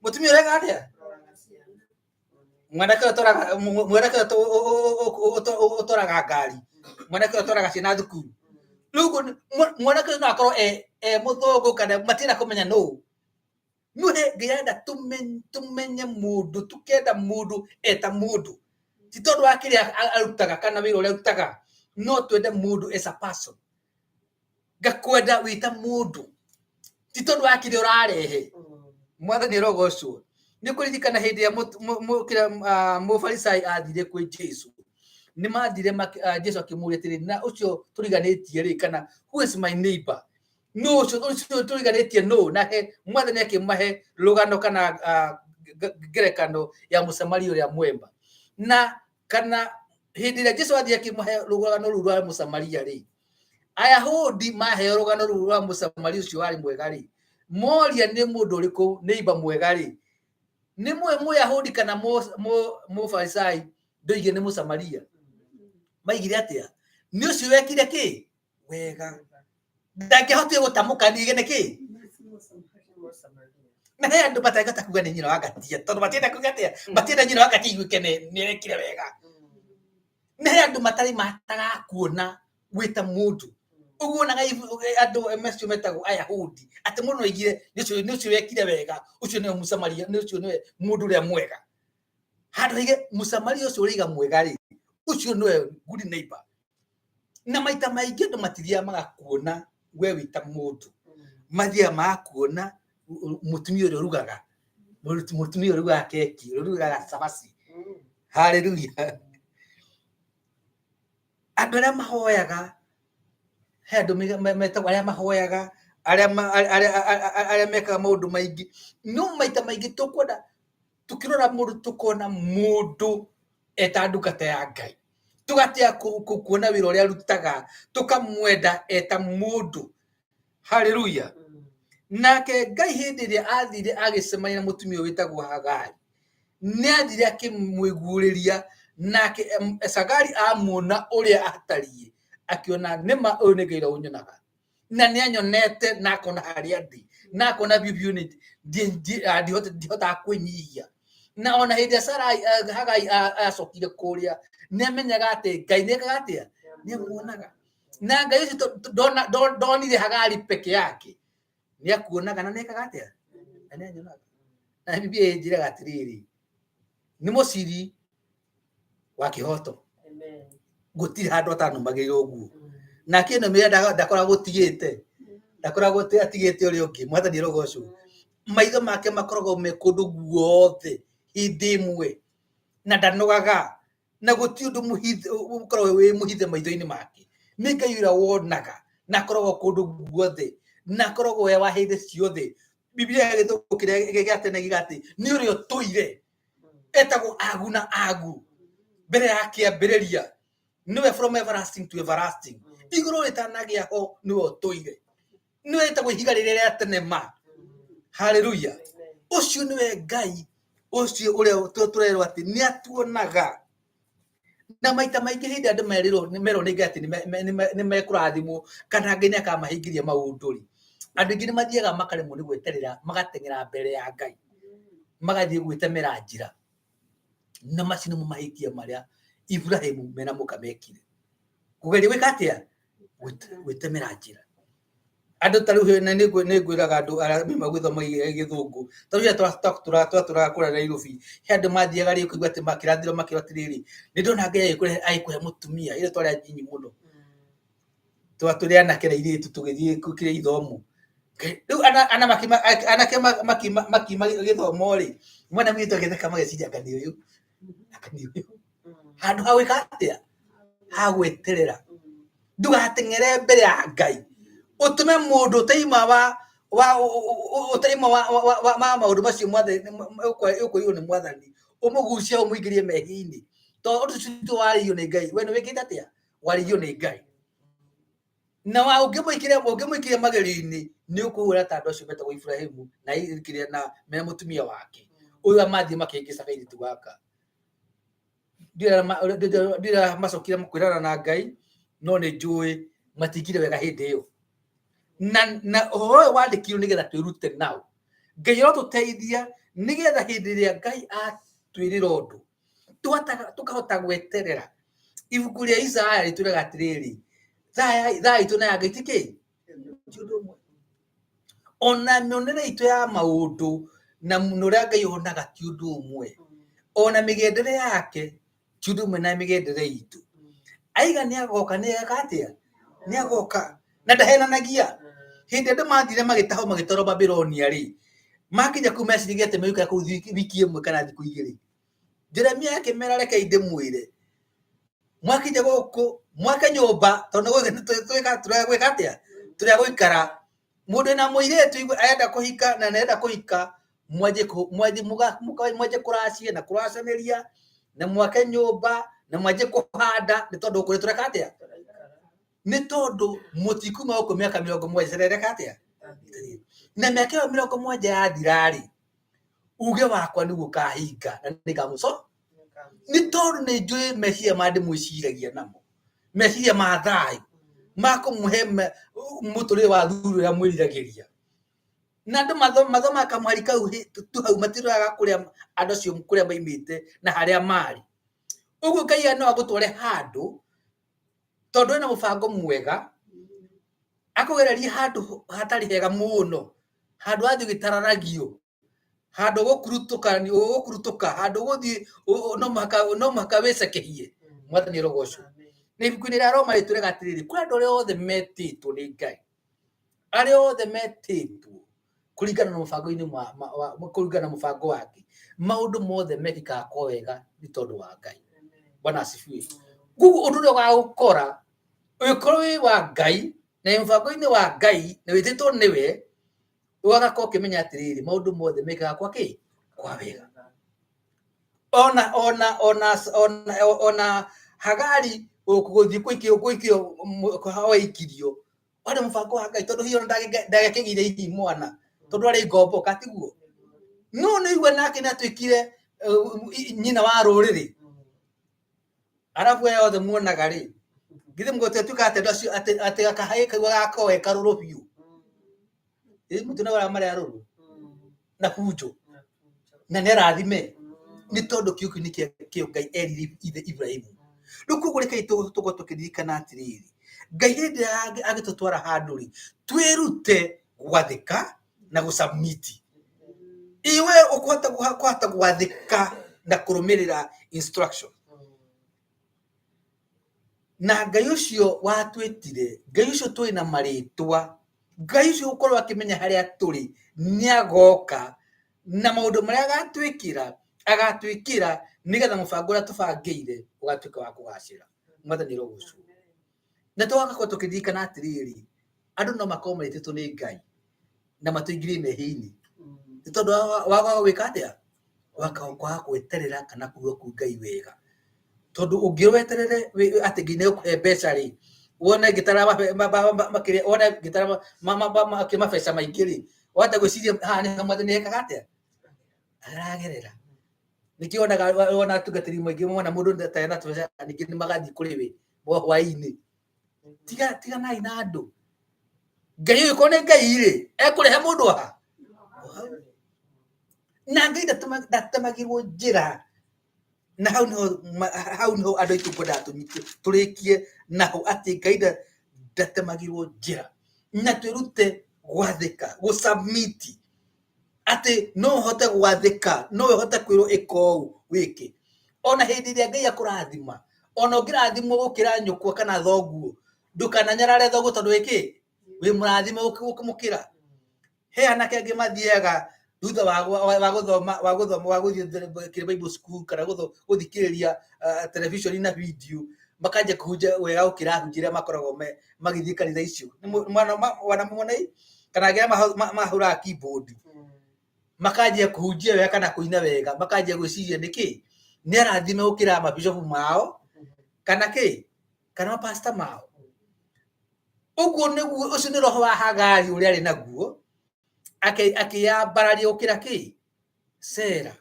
mutumia rega atia mwanake otoraga ngari mwanake otoraga ciana thukuru riu mwanake no akorwo muthungu kana matina kumenya no nuhe ngirenda tumenye mundu tukenda mundu eta mundu ti tondu akiri arutaga kana wira uria arutaga no twende mundu as a person ngakwenda wita mundu ti tondu akiri urarehe mwathani rogocwo ni kuririkana hindi ya Mufarisai athire kwi Jesu ni mathire Jesu akimuria tiri na ucio turiganitie ri kana who is my neighbor no ucio turiganitie no nake mwathani akimahe rugano kana ngerekano ya Musamaria uria mwemba na kana hindi ria Jesu athire akimahe rugano rwa Musamaria ri Ayahudi mahe rugano rwa Musamaria ucio wari mwega ri moria ni mundu uriku neighbor mwega ri ni Muyahudi kana Mufarisai ndoige ni Musamaria maigire atia ni ucio wekire ki wega ndangihotire gutamuka nige ni ki na he andu batagata kuga ni nyina wagatia tondu batienda kuga atia batienda nyina wagatia igwikene ni wekire wega na he andu matari mataga kuona wita mundu uguo na andu mecio metagwo Ayahudi ati muno igire ni ucio wekire wega ucio ni Musamaria ni ucio ni mundu uria mwega handu ige Musamaria ucio uriga mwega ri ucio niwe good neighbor na maita maingi andu matithia magakuona we wita mundu mathia makuona mutumia uria rugaga mutumia uria rugaga keki uria rugaga sabasi haleluya andå arä a mahoyaga he andå metagwo arä a mahoyaga arä a mekaga maå ndå maingä no maita maingä tå kwenda tå kä rora må ndå tå kona må ndå eta ndungata ya Ngai tå gatä kuona wä ra å rä a arutaga tå kamwenda eta må ndå. Haleluya. Nake Ngai hĩndĩ ĩrĩa athire agĩcemania na mũtumia ũyũ wĩtagwo Hagari nĩ athire akĩmwĩguũrĩria nake Hagari amuona ũrĩa atariĩ akĩona nĩma ũyũ nĩ Ngai ũrĩa ũnyonaga na nĩ anyonete na akona harĩa ndĩ na akona biũ ndihotaga kwĩnyihia na ona hĩndĩ ĩrĩa Hagari acokire kũrĩa nĩ amenyaga atĩ Ngai nĩ ekaga atĩa nĩ amuonaga na Ngai ũcio ndonire Hagari peke yake nĩ akuonaga na nĩ ekaga atĩa na nĩ anyonaga. Na Biblia ĩnjĩraga atĩrĩrĩ nĩ mũciri wa kĩhoto gũtirĩ handũ atanũmagĩrĩra ũguo na kĩnũmĩrĩra ndakoragwo ũtigĩte ndakoragwo atigĩte ũrĩa ũngĩ. Mwathani arogocwo. Maitho make makoragwo me kũndũ guothe hĩndĩ ĩmwe na ndanogaga na gũtirĩ ũndũ ũkoragwo wĩ mũhithe maitho-inĩ make. Nĩ Ngai ũrĩa wonaga na akoragwo kũndũ guothe na akoragwo we wa hĩndĩ ciothe. Biblia gĩthũngũ kĩrĩa gĩa tene giuga atĩ nĩ ũrĩa ũtũire etagwo agu na agu mbere ya kĩambĩrĩria nĩwe from everlasting to everlasting. Igũrũ rĩtanagĩa ho nĩwe ũtũire nĩwe etagwo ihiga rĩrĩa rĩa tene ma. Haleluya. Ũcio nĩwe Ngai ũcio ũrĩa tũrerwo atĩ nĩ atuonaga na maita maingĩ hĩndĩ andũ merwo nĩ Ngai atĩ nĩ mekũrathimwo kana Ngai nĩ akamahingĩria maũndũ rĩ andũ aingĩ nĩ mathiaga makaremwo nĩ gweterera magateng'era mbere ya Ngai magathiĩ gwĩtemera njĩra na macio nĩmo mahĩtia marĩa Ibrahimu mena mũka mekire kũgeria gwĩka atĩa gwĩtemera njĩra. Andũ ta rĩu nĩ ngwĩraga andũ arĩa magũthoma gĩthũngũ ta rĩu tũrakũra Nairobi he andũ mathiaga rĩu kũigua atĩ makĩrathĩrwo makĩrwo atĩrĩrĩ nĩ ndona Ngai agĩkũhe mũtumia ĩrĩa twarĩ anyinyi mũno tũrĩ anake na airĩtu tũgĩthiĩ kũrĩa ithomo. Rĩu anake makiuma gĩthomo rĩ mwana witũ agĩtheka mageciria anga nĩ ũyũ handũ ha gwĩka atĩa ha gwĩterera ndũgateng'ere mbere ya Ngai ũtũme mũndũ ũtaima wa maũndũ macio mwathani ũkũiywo nĩ mwathani ũmũgucia ũmũingĩrie mehia-inĩ tondũ ũndũ ũcio warĩirio nĩ Ngai we nĩ wĩkĩte atĩa warĩirio nĩ Ngai na ũngĩmũikĩria magerio-inĩ nĩ ũkũhũra ta andũ acio metagwo Ibrahimu na mena mũtumia wake ũyũ amathiĩ makĩhĩngĩca kairĩtu gaka. Ndira macokire kwĩrana na Ngai no nĩ njũĩ matikire wega hĩndĩ ĩyo na ũhoro ũyũ wandĩkirwo nĩgetha twĩrute nao. Ngai arotũteithia nĩgetha hĩndĩ ĩrĩa Ngai atwĩrĩra ũndũ tũkahota gweterera. Ibuku rĩa Isaya rĩtwĩraga atĩrĩrĩ thaa itũ na ya Ngai ti kĩĩ ti ũndũ ũmwe. Ona mĩonere itũ ya maũndũ na ũrĩa Ngai onaga ti ũndũ ũmwe ona mĩgendere yake ti ũndũ ũmwe na mĩgendere itũ. Aiga nĩ agoka nĩ eka atĩa nĩ agoka na ndahenanagia. Hĩndĩ andũ mathire magĩtahwo magĩtwarwo Babilonia rĩ makinya kũu meciririe atĩ megũikara kũu wiki ĩmwe kana thikũ igĩrĩ. Jeremia akĩmera rekei ndĩmwĩre mwakinya gũkũ mwake nyũmba tondũ tũragwĩka atĩa tũragũikara. Mũndũ na mũirĩtu arenda kũhika na nenda kũhika mwanjie kũracia na kũracanĩria na mwake nyũmba na mwanjie kũhanda nĩ tondũ kũrĩ tũreka atĩa nĩ tondũ mũtikuma gũkũ mĩaka 70 cerereka atĩa na mĩaka ĩyo 70 yathira rĩ uge wakwa nĩguo kahinga na nĩngamũco nĩ tondũ nĩ njũĩ meciria ma ndĩmwĩciragia namo meciria ma thayũ ma kũmũhe mũtũrĩre wa thuru ũrĩa mwĩriragĩria na andũ mathoma kamwari kau tu hau matiroraga kũrĩa andũ acio kũrĩa maimĩte na harĩa marĩ. Ũguo Ngai no agũtware handũ tondũ ena mũbango mwega akũgereria handũ hatarĩ hega mũno handũ wathiĩ ũgĩtararagio handũ gũkurutũka handũ gũthiĩ no mũhaka wĩcekehie. Mwathani arogocwo. Na ibuku-inĩ rĩa Roma rĩtwĩraga atĩrĩrĩ kũrĩ andũ arĩa othe metĩtwo nĩ Ngai arĩa othe metĩtwo kũringana na mũbango wake maũndũ mothe mekĩkaga kwa wega nĩ tondũ wa Ngai. Bwana asifiwe. Kugu undu wa ukora ukorwe wa Ngai na mfango-ini wa Ngai na wititwo niwe wagakorwo ukimenya atiriri maundu mothe mekaga kwa wega. Ona Hagari ukuguthi kwikio hawa ikirio wale mfango wa Ngai tondu hiyo ndagekigire iji mwana tondu ari ngombo katiguo no ni igwe nake natwikire nyina wa ruriri arabu yothe muonaga ri githe mgote tukate ndacio ati akahai kagwa gakoe karuru biu mutu na wala mari aruru na hujo na nerathime ni tondu kiuki ni kio Ngai eriri ithe Ibrahimu rukugurika tugo tukiririkana atiriri Ngai hindi agitutwara handuri twirute gwathika na gusubmit iwe ukwata gwathika na kurumirira instruction na Ngai ucio watwitire Ngai ucio twina maritwa Ngai ucio ukorwo akimenya haria turi ni agoka na maundu maria agatwikira nigetha mubango uria tubangiire ugatwika wa kugacira mwathani rogucu na twagakorwo tukiririkana atiriri andu no makorwo marititwo ni Ngai na matuingiri mehini tondu waga gwika atia wakaga gweterera kana kuuga ku Ngai wega tondu ungiweterere ati Ngai nigukuhe mbeca ri wona gitara makire wona gitara mabesa maingi ri wata gwiciria ha ni mwathani ekaga atia aragerera nikionaga wona tugatiri mwingi mwana mundu ndetena tubeca ningi ni magathi kuri we bo hwaini tiga nai na andu Ngai uyu kone Ngai ri ekurehe mundu ha na Ngai ndatemagirwo njira na hau no andu aitu ngoda turikie naho ati Ngai ndatemagirwo njira na twirute gwathika gusubmit ati no hote gwathika no hote kwiro iko wiki ona hindi iria Ngai akurathima ona ungirathimwo gukira nyukwa kana thoguo ndukananyarare thoguo tondu wiki wi murathime ukimukira he anake angi mathiaga thutha wa guthie Bible school kana guthikiriria television na video makaje kuhunja wega ukira hunjira makoragwo magithii kanitha icio mwana muonei kana gira mahura keyboard makaje kuhunjia wega kana kuina wega makaje gwiciria niki ni arathime ukira mabishop mao kana pastor mao uguo niguo ucio ni roho wa Hagari uri ari naguo akiyambararia ukira Sera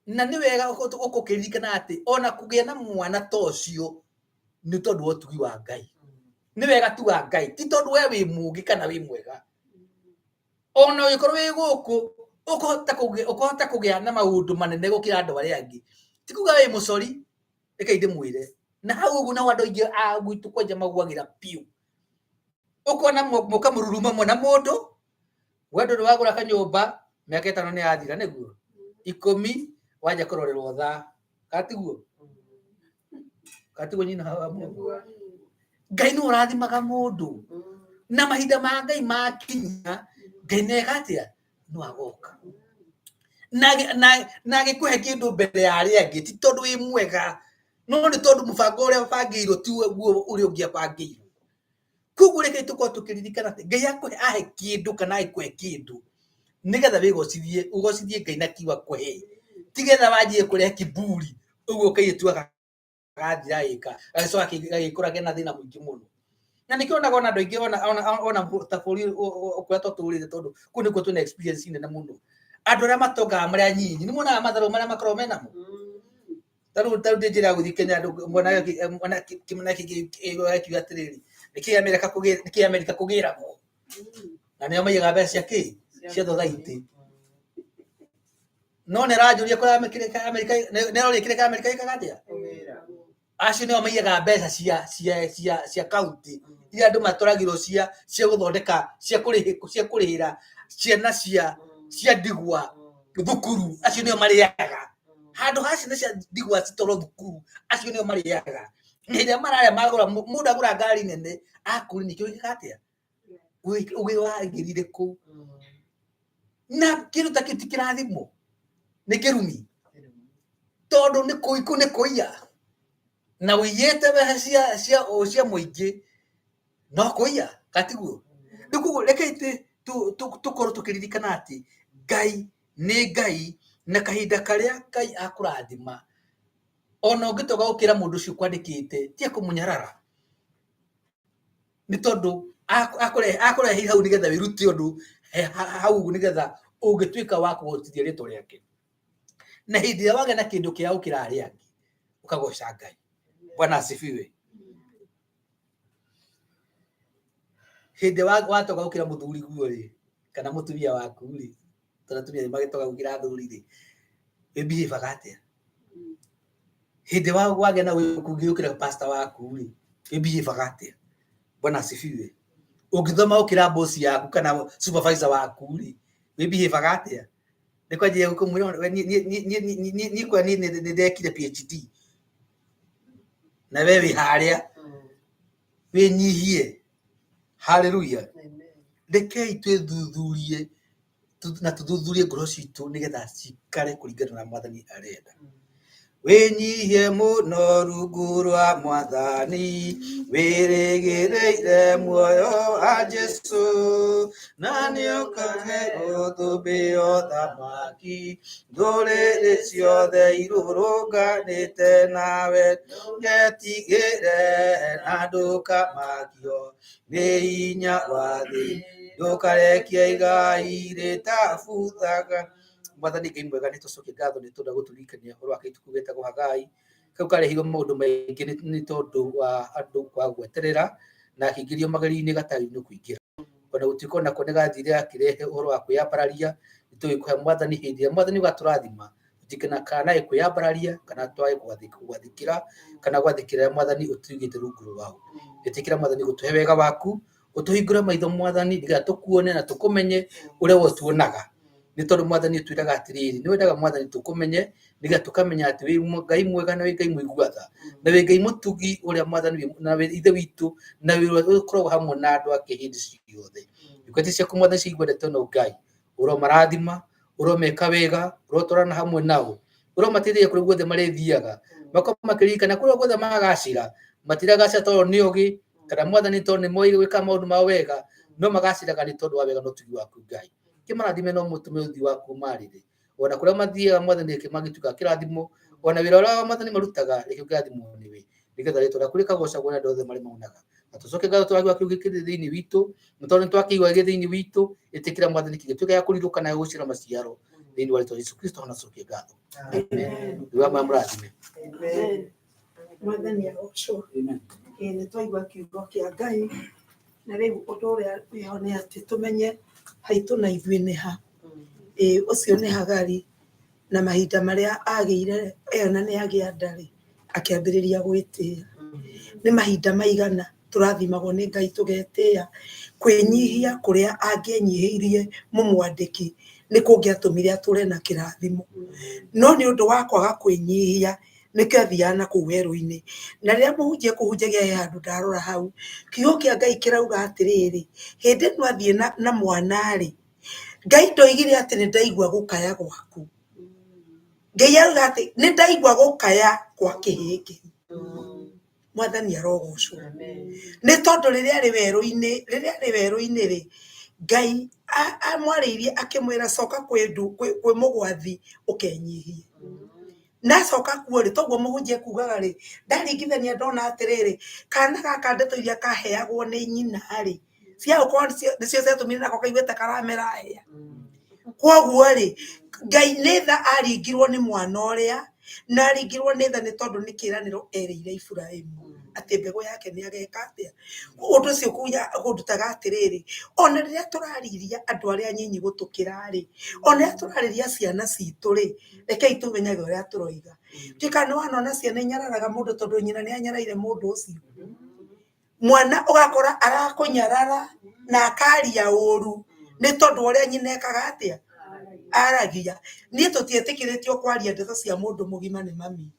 na ni wega ukukiririkana ati ona kugia na mwana tocio ni tondu otugi wa Ngai ni wega tu wa Ngai ti tondu we wi mugi kana wi mwega ona ugikorwo wi guku ukohota kugia na maundu manene gukira andu aria angi ti kuga wi mucori ikainde mwire na hau ugu na andu ingi agwitu kwenja maguagira piu ukona muka mururuma mwana mundu wendo wagura kanyumba miaka 5 ni yathira niguo 10 waje kurorerwo tha katiguo nyina hawa mundu Ngai no rathimaga mundu na mahinda ma Ngai makinya Ngai negatia no agoka na gikuhe kindu mbere ya aria angi ti tondu wi mwega no ni tondu mubango uria bangirwo ti guo uri ungia bangirwo kugureke tuko tukiririkana ati Ngai akuhe ahe kindu kana ikuhe kindu nigetha wigocithie ugocithie Ngai na kiwa kuhe tigetha wajie kurehe kiburi uguo Ngai tuaga gathira ika agacoka agikurage na thina mwingi muno na nikionaga ona andu aingi ona taburi ukuria tuturire tondu kuni ko tuna experience ine na muno andu aria matonga maria nyinyi ni muonaga matharu maria makorwo menamo taru ndinjira guthi Kenya andu mwana kimana kiwa atiriri niki Amerika kugiragwo na nio maiga mbeca cia thothaiti no ne rajuria kwa Amerika ne rori kire ka Amerika ikagatia acio nio maiga mbeca cia county iria andu matoragirwo cia guthondeka cia kurihira ciana cia ndigwa thukuru acio nio mariaga handu haci cia ndigwa citoro thukuru acio nio mariaga nginya marare magura mundu agura ngari nene akuri nikio gikatia ugi wa ngirire ku na kiru takiti kirathimo ni kirumi tondu ni kuiku ni kuia na wiyete beha cia muingi no kuya katiguo ndukugo rekeite tukorwo tukiririkana ati Ngai ni Ngai na kahinda karia Ngai akurathima ona ungitoka gukira mundu ucio kwandikite tie kumunyarara ni tondu akurehe hau nigetha wiruti undu hau nigetha ungituika wa kuhotithia ritwa riake na hindi ya wage na kindu kia ukira aria angi ukagoca Ngai. Bwana asifiwe. Hindi watoka gukira muthuri guo ri kana mutumia waku ri tona tumia magitoka gukira thuri ri ebi bagate hindi wage na ukugukira pastor waku ri ebi bagate. Bwana asifiwe. Ungithoma ukira boss yaku kana supervisor waku ri ebi bagate ni kwa je ukumwona ni kwa nini ndekire PhD na wewe haria wenyihie. Hallelujah. Rekei twithuthurie na tuthuthurie ngoro citu nigetha cikare kuringana na mwathani arenda. Wenyihie muno rungu rwa mwathani wirigireire muoyo wa Jesu na niukahe uthubio thamaki nduriri ciothe irurunganite nawe ngetigire na ndukamakio ni hinya wa thi ndukarekia igai ritabuthaga. Mwathani Ngai mwega ni tucokie ngatho ni tondu guturikania horo wake tukugete go Hagai kau karehirwo maundu maingi ni tondu wa andu kwa gweterera na hingirio magari-ini gatari-ini kuingira ona gutiko na kone gathire akirehe horo wa kwiyambararia nitugikuhe mwathani hindi ya mwathani gaturathima tutikena kana kwiyambararia kana twae gwathikira kana gwathikira mwathani uturigite rungu wao itikira mwathani gutuhe wega waku utuhingure maitho mwathani ndiga tukuone na tukumenye uria wotuonaga ni tondu mwathani twiraga atiriri ni wendaga mwathani tukumenye niga tukamenya ati wi Ngai mwega na wi Ngai mwiguatha na wi Ngai mutugi uria mwathani na wi ithe witu na wi ukoragwo hamwe na andu ake hindi ciothe ikwete cia kumwathani cigwendete no Ngai uro marathima uro meka wega uro torana hamwe nao uro matithia kuri guothe marithiaga makoma makiririkana kuri guothe magacira matiragaca tondu ni ugi kana mwathani tondu ni moi gwika maundu ma wega no magaciraga ni tondu wa wega no tugi waku Ngai kimarathime no mutume uthi waku marire ona kuria mathiaga mwathani kimagituka kirathimo ona wira uria mwathani marutaga reke kirathimo niwe nigetha ritwa kuri kagoca gona ndothe mari maunaga na tucoke ngatho twagwa kiugikire thiini witu mutondu twakiigwa thiini witu itikira mwathani kigituka ya kuriruka na gucira maciaro thiini wa ritwa Yesu Kristo ona cokie ngatho. Amen. Iwa mamurathime. Amen. Mwathani agocwo. Amen. Ni twaigua kiugo kia Ngai na riu undu uria wiho ni ati tumenye haitu na ithuĩ nĩ ha ũcio nĩ Hagari na mahinda marĩa agĩire na nĩ agĩa ndarĩ akĩambĩrĩria gwĩtĩĩa nĩ mahinda maigana tũrathimagwo nĩ Ngai tũgetĩĩa kwĩnyihia kũrĩa angĩenyihĩirie mũmwandĩki nĩ kũngĩatũmire atũre na kĩrathimo no nĩ ũndũ wa kwaga kwĩnyihia nĩkĩo athiaga na kũu werũ-inĩ na rĩrĩa mũhunjia kũhunjagia he handũ ndarora hau kiugo kĩa Ngai kĩrauga atĩrĩrĩ hĩndĩ ĩno athiĩ na mwana-rĩ Ngai ndoigire atĩ nĩ ndaigua gũkaya gwaku Ngai arauga atĩ nĩ ndaigua gũkaya kwa kĩhĩngĩ mwathani arogocwo nĩ tondũ rĩrĩa arĩ werũ-inĩ-rĩ Ngai amwarĩirie akĩmwĩra coka kwĩ mũgwathi ũkenyihie na coka kuo-rĩ toguo mũhunjia kugaga-rĩ ndaringithania ndona atĩrĩrĩ kana gaka ndeto iria kaheagwo nĩ nyina-rĩ ciagũkorwo nĩcio ciatũmire nako kaiguĩte karamera hĩa koguo-rĩ Ngai nĩ tha aringirwo nĩ mwana ũrĩa na aringirwo nĩ tha nĩ tondũ nĩ kĩĩranĩro erĩire Iburahĩmu atĩ mbegũ yake nĩ ageka atĩa ũndũ ũcio kũndutaga atĩrĩrĩ ona rĩrĩa tũrariria andũ arĩa anyinyi gũtũkĩra-rĩ ona rĩrĩa tũrarĩria ciana citũ-rĩ rekei tũmenyage ũrĩa tũroiga kana nĩ wanona ciana inyararaga mũndũ tondũ nyina nĩ anyaraire mũndũ ũcio mwana ũgakora arakũnyarara na akaria ũru nĩ tondũ ũrĩa nyina ekaga atĩa aragia niĩ tũtietĩkĩrĩtio kwaria ndeto cia mũndũ mũgima nĩ mami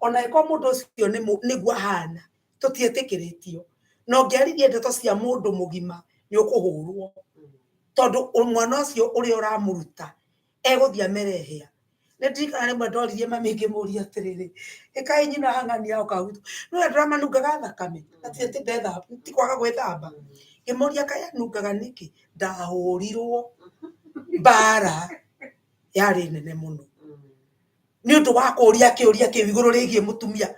ona ĩkorwo mũndũ ũcio nĩguo ahana tũtietĩkĩrĩtio no ngĩarithia ndeto cia mũndũ mũgima nĩ ũkũhũrwo tondũ mwana ũcio ũrĩa ũramũruta egũthiĩ amerehĩa ndirikana mandoririe mami ngimuria atiriri ikai nyina hang'ania o kahutu no drama nungaga thakame ati ati ndetha ti kwaga gwithamba ngimuria kaya nungaga niki ndahurirwo bara yari nene muno ni undu wa kuria kiuria kiu iguru rigie mutumia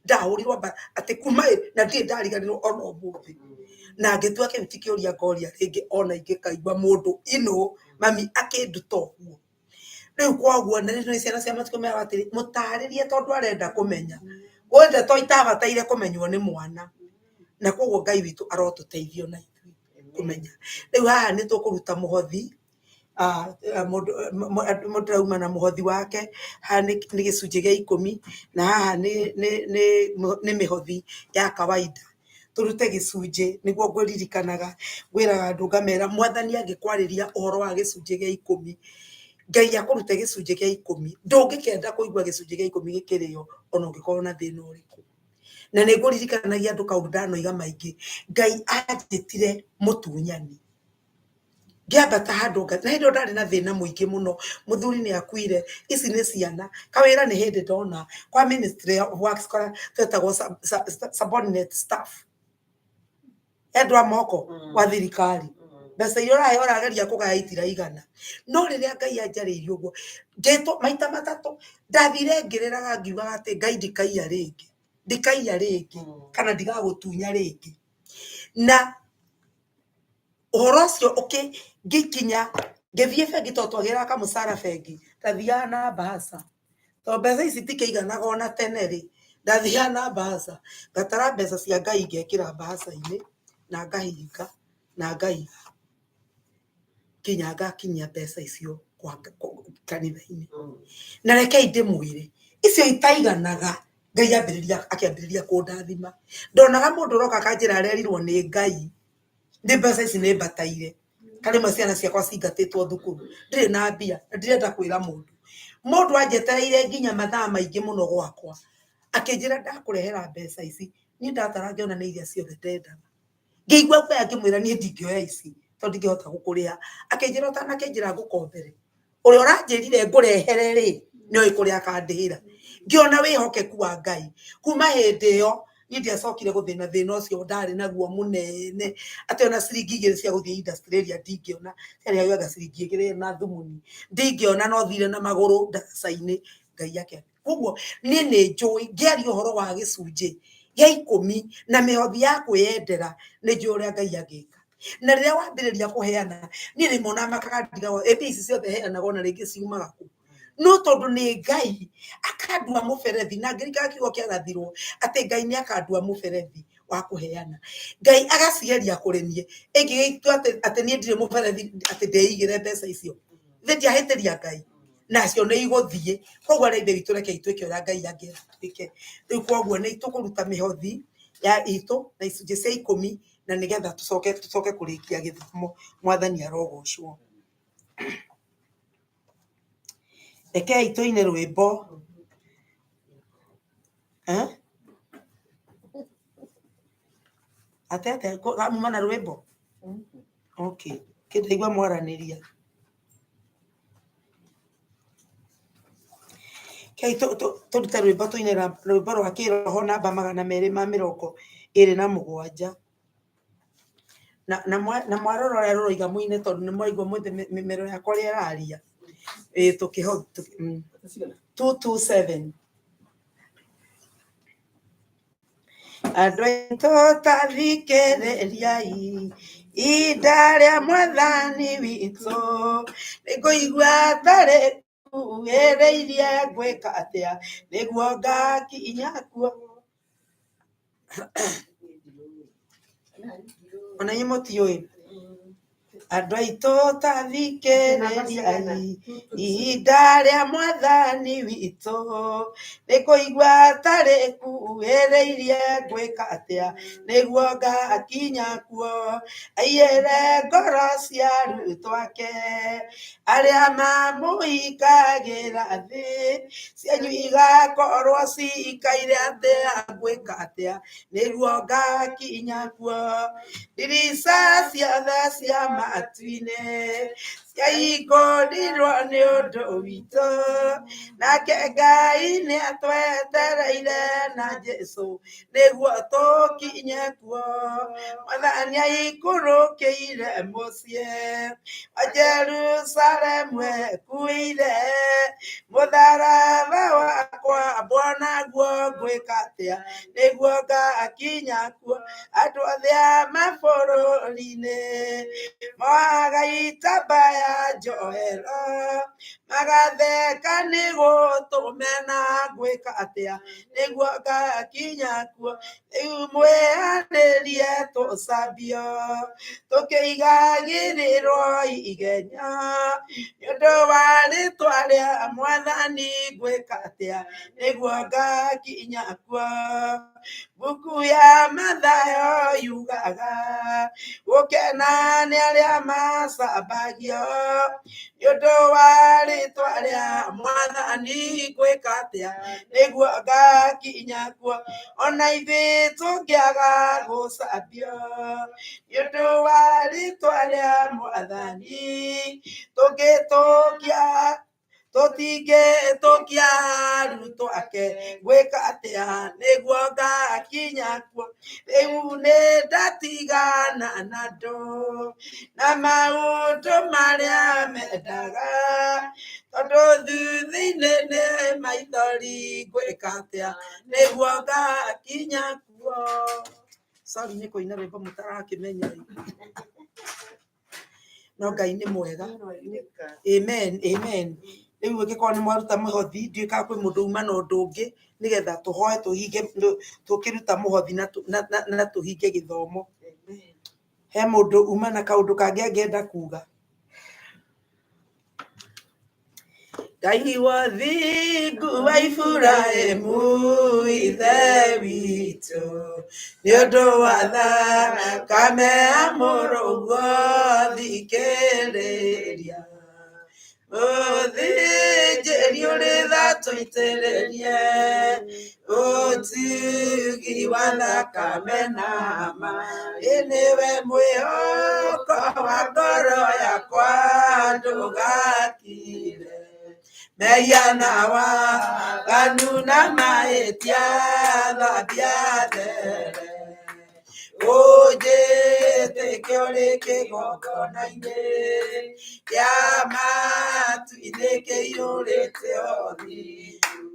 ndahurirwo bara ati kuma na ndi ndariganirwo ona umuthi na ngitua kiu ti kiuria ngoria ringi ona ingikaigua mundu ino mami akinduta uguo riu kwaguo na ni ciana cia matuko maya atiri mutaririe tondu arenda kumenya wende to itabataire kumenywo ni mwana na koguo Ngai witu arotuteithio na ithui kumenya riu haha ni tukuruta muhothi mundu rauma na muhothi wake haha ni gicunji gia 10 na haha ni mihothi ya kawaida turute gicunji niguo ngwiririkanaga ngwiraga andu ngamera mwathani angikwariria uhoro wa gicunji gia 10 Ngai akurute gicunji gia 10 ndungikenda kuigua gicunji gia 10 gikirio ona ungikorwo na thina uriku na niguririkanagia andu kaundu ndanoiga maingi Ngai anjitire mutunyani ngiambata handu na hindu ndari na thina muingi muno muthuri ni akuire ici ni ciana kawira ni hindi ndona kwa ministry of works kwa twetagwo subordinate staff endwa moko wa thirikari mbeca iria urahe urageria kugaya itiraigana no riria Ngai anjariirie uguo ngeto maita matatu ndathire ngiriraga ngiugaga ati Ngai ndikaiya ringi kana ndigagutunya ringi na uhoro ucio ngikinya ngithie bengi to twagira kamucara bengi ndathia na bahasa to mbeca ici tikĩiganaga ona tene ri ndathia na bahasa ngatara mbeca cia Ngai ngekira bahasa-ini na ngahinga na ngaiga kinya ngakinyia mbeca icio kwa kanitha-ini na rekei ndimwire icio itaiganaga Ngai akiambiriria kundathima ndonaga mundu roka kanjira arerirwo ni Ngai ndi mbeca ici ni mbataire karima ciana ciakwa cingatitwo thukuru ndiri na mbia ndirenda kwira mundu anjetereire nginya mathaa maingi muno gwakwa akinjira ndakurehera mbeca ici ni ndatara ngiona ni iria ciothe ndendaga ngiigua kwa ngimwira ni ndingioya ici to ndingihota gukuria akinjira utanakinjira ngukombere uria uranjirire ngurehere ri ni oi kuria akandihira ngiona wihokeku wa Ngai kuma hindi iyo ni ndiacokire guthina thina ucio ndari naguo munene ati ona ciringi igiri cia guthie Australia ndingiona ciari yoga ciringi igiri na thumuni ndingiona no thire na maguru ndaraca-ini Ngai yake koguo ni njui ngiari uhoro wa gicunji gia 10 na mihothi ya kwiyendera ni njui uria Ngai agika na riria wambiriria kuheana ni rimona makagandiga ici ciothe heanaga na ringi ciumaga ku no tondu ni Ngai akandua muberethi na ngirika kiugo kiagathirwo ati Ngai ni akandua muberethi wa kuheana Ngai agacigeria kurenie ingigitua ati ni ndire muberethi ati ndeigire mbeca icio ndiahitiria Ngai nacio ni iguthie koguo reithe witu reke itwike uria Ngai angirike riu koguo ni tukuruta mihothi ya itu na icunji cia 10 na nigetha tucoke kurikia githomo mwathani arogocwo rekei tuine rwimbo atete kamuma na rwimbo okay kindaigua mwaraniria kei turute rwimbo tuine rwimbo rwa kiroho namba 227 na mwaroro uria ruroiga muine tondu ni mwaigua mimero yakwa ria raria tukiho 227 andu aitu tathikiririai inda ria mwathani witu niguigua tari kugereirie gwika atia niguo ngakinya kuo ona imutioi andu aitu tathikiririai inda ria mwathani witu niguigua tari kugereirie gwika atia niguo ngakinya kuo aiyere ngoro cia arutwo ake aria mamuikagira thi cianyu igakorwo ciikaire atia gwika atia niguo ngakinya kuo ndirica ciothe cia matuine ciaihingũrirwo nĩ ũndũ witũ nake Ngai nĩ atwetereire na Jesũ nĩguo tũkinye kuo Mwathani aikũrũkĩire mũciĩ wa Jerusalemu ekuire mũtharaba wakwa mbonaguo ngwĩka atĩa nĩguo ngakinya kuo andũ othe a mabũrũri-inĩ moaga itambaya njohero magatheka nĩ gũtũmena ngwĩka atĩa nĩguo ngakinya kuo rĩu mwĩanĩrie tũcambio tũkĩigagĩrĩrwo igenya nĩũndũ wa rĩtwa rĩa Mwathani ngwĩka atĩa nĩguo ngakinya kuo Mbuku ya Mathayo yugaga gũkena nĩ arĩa macambagio nĩũndũ wa rĩtwa rĩa Mwathani ngwĩka atĩa nĩguo ngakinya kuo ona ithuĩ tũngĩaga gũcambio nĩũndũ wa rĩtwa rĩa Mwathani tũtingĩtũkia arutwo ake gwĩka atĩa nĩguo ngakinya kuo rĩu nĩ ndatigana na andũ na maũndũ marĩa mendaga tondũ thutha-inĩ nĩ maithori ngwĩka atĩa nĩguo ngakinya kuo sorry nĩ kũina rwĩmbo mũtarakĩmenya no Ngai nĩ mwega amen amen rĩu ũngĩkorwo nĩ mwaruta mũhothi ndiũĩ kana kwĩ mũndũ uma na ũndũ ũngĩ nĩgetha tũhoe tũhinge tũkĩruta mũhothi na tũhinge gĩthomo he mũndũ uma na kaũndũ kangĩ angĩenda kuga Ngai wothingu wa Iburahĩmu ithe witũ nĩũndũ wa thakame ya mũrũguo thikĩrĩria mũthĩnjĩri ũrĩ tha tũitĩrĩrie ũtugi wa thakame na ma nĩwe mwĩhoko wa ngoro yakwa ndũgakire mehia na waganu na mahĩtia thambia there ũnjĩtĩke ũrĩ kĩgongona-inĩ kĩa matu-inĩ kĩiyũrĩte othi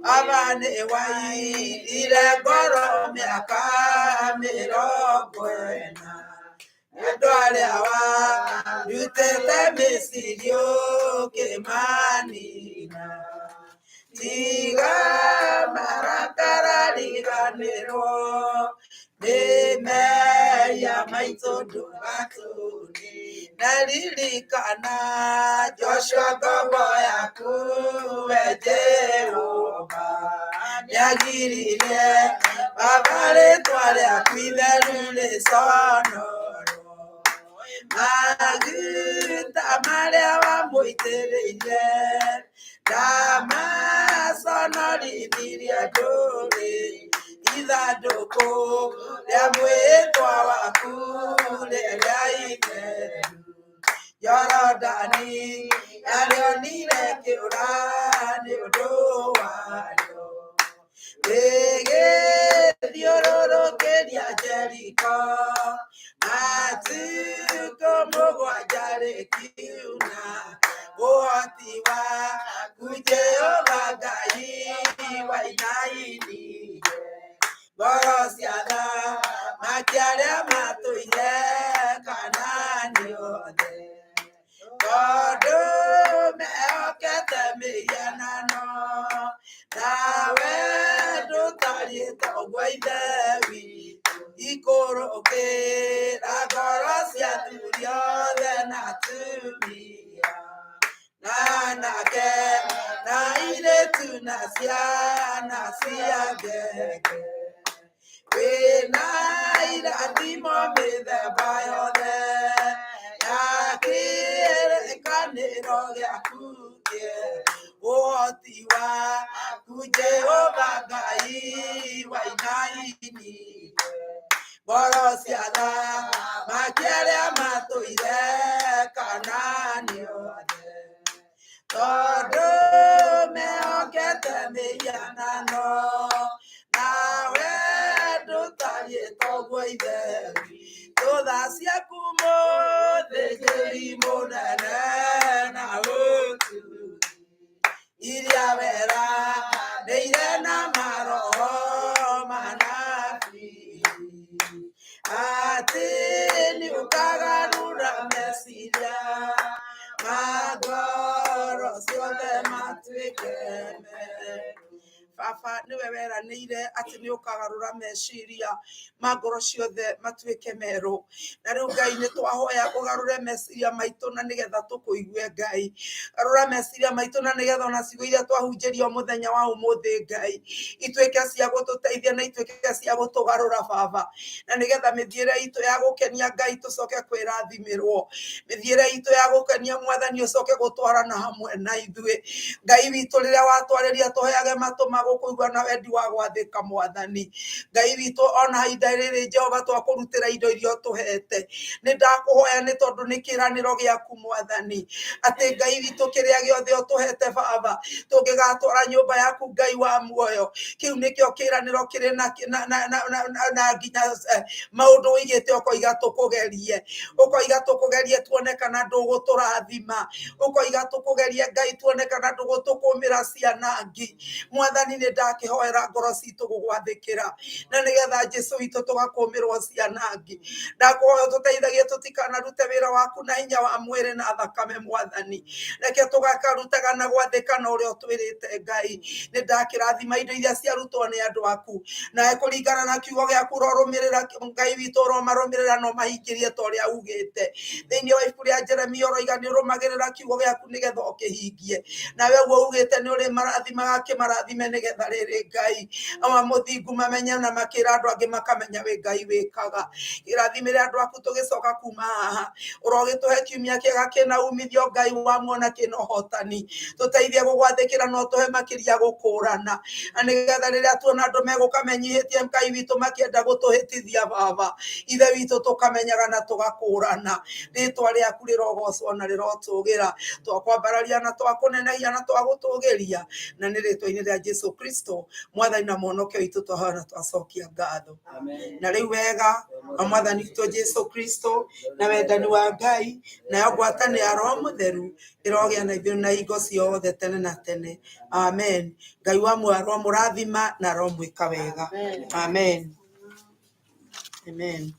Baba nĩ wairire ngoro mĩaka 40 andũ arĩa warutĩte Misiri ũkĩmanina tiga marakara riganĩrwo nĩ mehia maitũ ndũgatũũri na ririkana Joshua ngombo yaku we Jehova nĩagiririe Baba rĩtwa rĩaku itheru rĩconorwo maguta marĩa wamũitĩrĩire ndamaconorithirie ndũrĩ ithandũkũ rĩa mwĩhĩtwa waku rĩrĩa itheru Jorodani yarĩonire kĩũra nĩ ũndũ warĩo rĩgĩthiũrũrũkĩria Jeriko matukũ 7 rĩkiuna ũhoti waku Jehova Ngai wainainirie ngoro cia thamaki arĩa matũire Kanaani othe tondũ mehokete mĩhianano nawe ndũtariĩ toguo ithe witũ ikũrũkĩra ngoro cia athuri othe na atumia na anake na airĩtu na ciana cia ngenge wĩna irathimo mĩthemba yothe ya kĩrĩkanĩro gĩaku ũhoti waku Jehova Ngai wainainirie ngoro cia thamaki arĩa matũire nani othe tondu mehokete mĩhianano nawe ndũtariĩ toguo ithe tũtha ciaku mũthĩnjĩri mũnene na ũtu iria wera nĩire na maroho manabii atĩ nĩũkagarũra meciria ma ngoro ciothe matuĩke merũ. Baba nĩwe weranĩire atĩ nĩũkagarũra meciria ma ngoro ciothe matuĩke merũ. Na rĩu Ngai nĩtwahoya ũgarũre meciria maitũ na nĩgetha tũkũigue Ngai. Garũra meciria maitũ na nĩgetha ona ciugo iria twahunjĩrio mũthenya wa ũmũthĩ Ngai ituĩke cia gũtũteithia na ituĩke cia gũtũgarũra Baba. Na nĩgetha mĩthiĩre itũ ya gũkenia Ngai tũcoke kwĩrathimĩrwo. Mĩthiĩre itũ ya gũkenia Mwathani ũcoke gũtwarana hamwe na ithuĩ. Ngai witũ rĩrĩa watwarĩria tũheage matũ ma gũkũigua na wendi wa gwathĩka Mwathani. Ngai witũ ona ihinda rĩrĩ Jehova twakũrutĩra indo iria ũtũhete. Nĩndakũhoya nĩ tondũ nĩ kĩĩranĩro gĩaku Mwathani atĩ Ngai witũ kĩrĩa gĩothe ũtũhete Baba tũngĩgatwara nyũmba yaku Ngai wa muoyo. Kĩu nĩkĩo kĩĩranĩro kĩrĩ na nginya maũndũ ũigĩte ũkoiga tũkũgerie. Ũkoiga tũkũgerie tuone kana ndũgũtũrathima. Ũkoiga tũkũgerie Ngai tuone kana ndũgũtũkũmĩra cianangi. Mwathani nĩndakĩhoera ngoro citũ gũgwathĩkĩra na nĩgetha Jesũ witũ tũgakũmĩrwo cianangi. Ndakũhoya tũteithagie tũtikanarute wĩra waku na hinya wa mwĩrĩ na thakame Mwathani. Reke tũgakarutaga na gwathĩka na ũrĩa ũtwĩrĩte Ngai. Nĩndakĩrathima indo iria ciarutwo nĩ andũ aku nawe kũringana na kiugo gĩaku ũrorũmĩrĩra Ngai witũ ũromarũmĩrĩra na ũmahingĩrie ta ũrĩa ugĩte. Thĩinĩ wa ibuku rĩa Jeremia ũroiga nĩũrũmagĩrĩra kiugo gĩaku nĩgetha ũkĩhingie. Nawe ũguo ugĩte nĩũrĩmarathimaga kĩmarathime nĩgetha rĩrĩ Ngai ama mũthingu mamenye na makĩra andũ angĩ makamenya wĩ Ngai wĩkaga. Irathimĩre andũ aku tũgĩcoka kuma haha. Ũrogĩtũhe kiumia kĩega kĩna umithio Ngai wa muona kĩna ũhotani. Tũteithie gũgwathĩkĩra na ũtũhe makĩria gũkũrana. Na nĩgetha rĩrĩa tuona andũ megũka menyihĩtie Ngai witũ makĩenda gũtũhĩtithia Baba. Ithe witũ tũkamenyaga na tũgakũrana. Rĩĩtwa rĩaku rĩrogocwo na rĩrotũgĩra. Twakwambararia na twakũnenegia na twagũtũgĩria. Na nĩ rĩĩtwa-inĩ rĩa Jesũ Kristo Mwathani na Mũhonokia witũ twahoya na twacokia ngatho. Na rĩu wega wa Mwathani witũ Jesũ Kristo na wendani wa Ngai nayo ngwatanĩro ya Roho Mũtheru ĩrogĩa na ithuĩ na hingo ciothe tene na tene. Amen. Ngai wa muoyo aromũrathima na aromwĩka wega. Amen. Amen.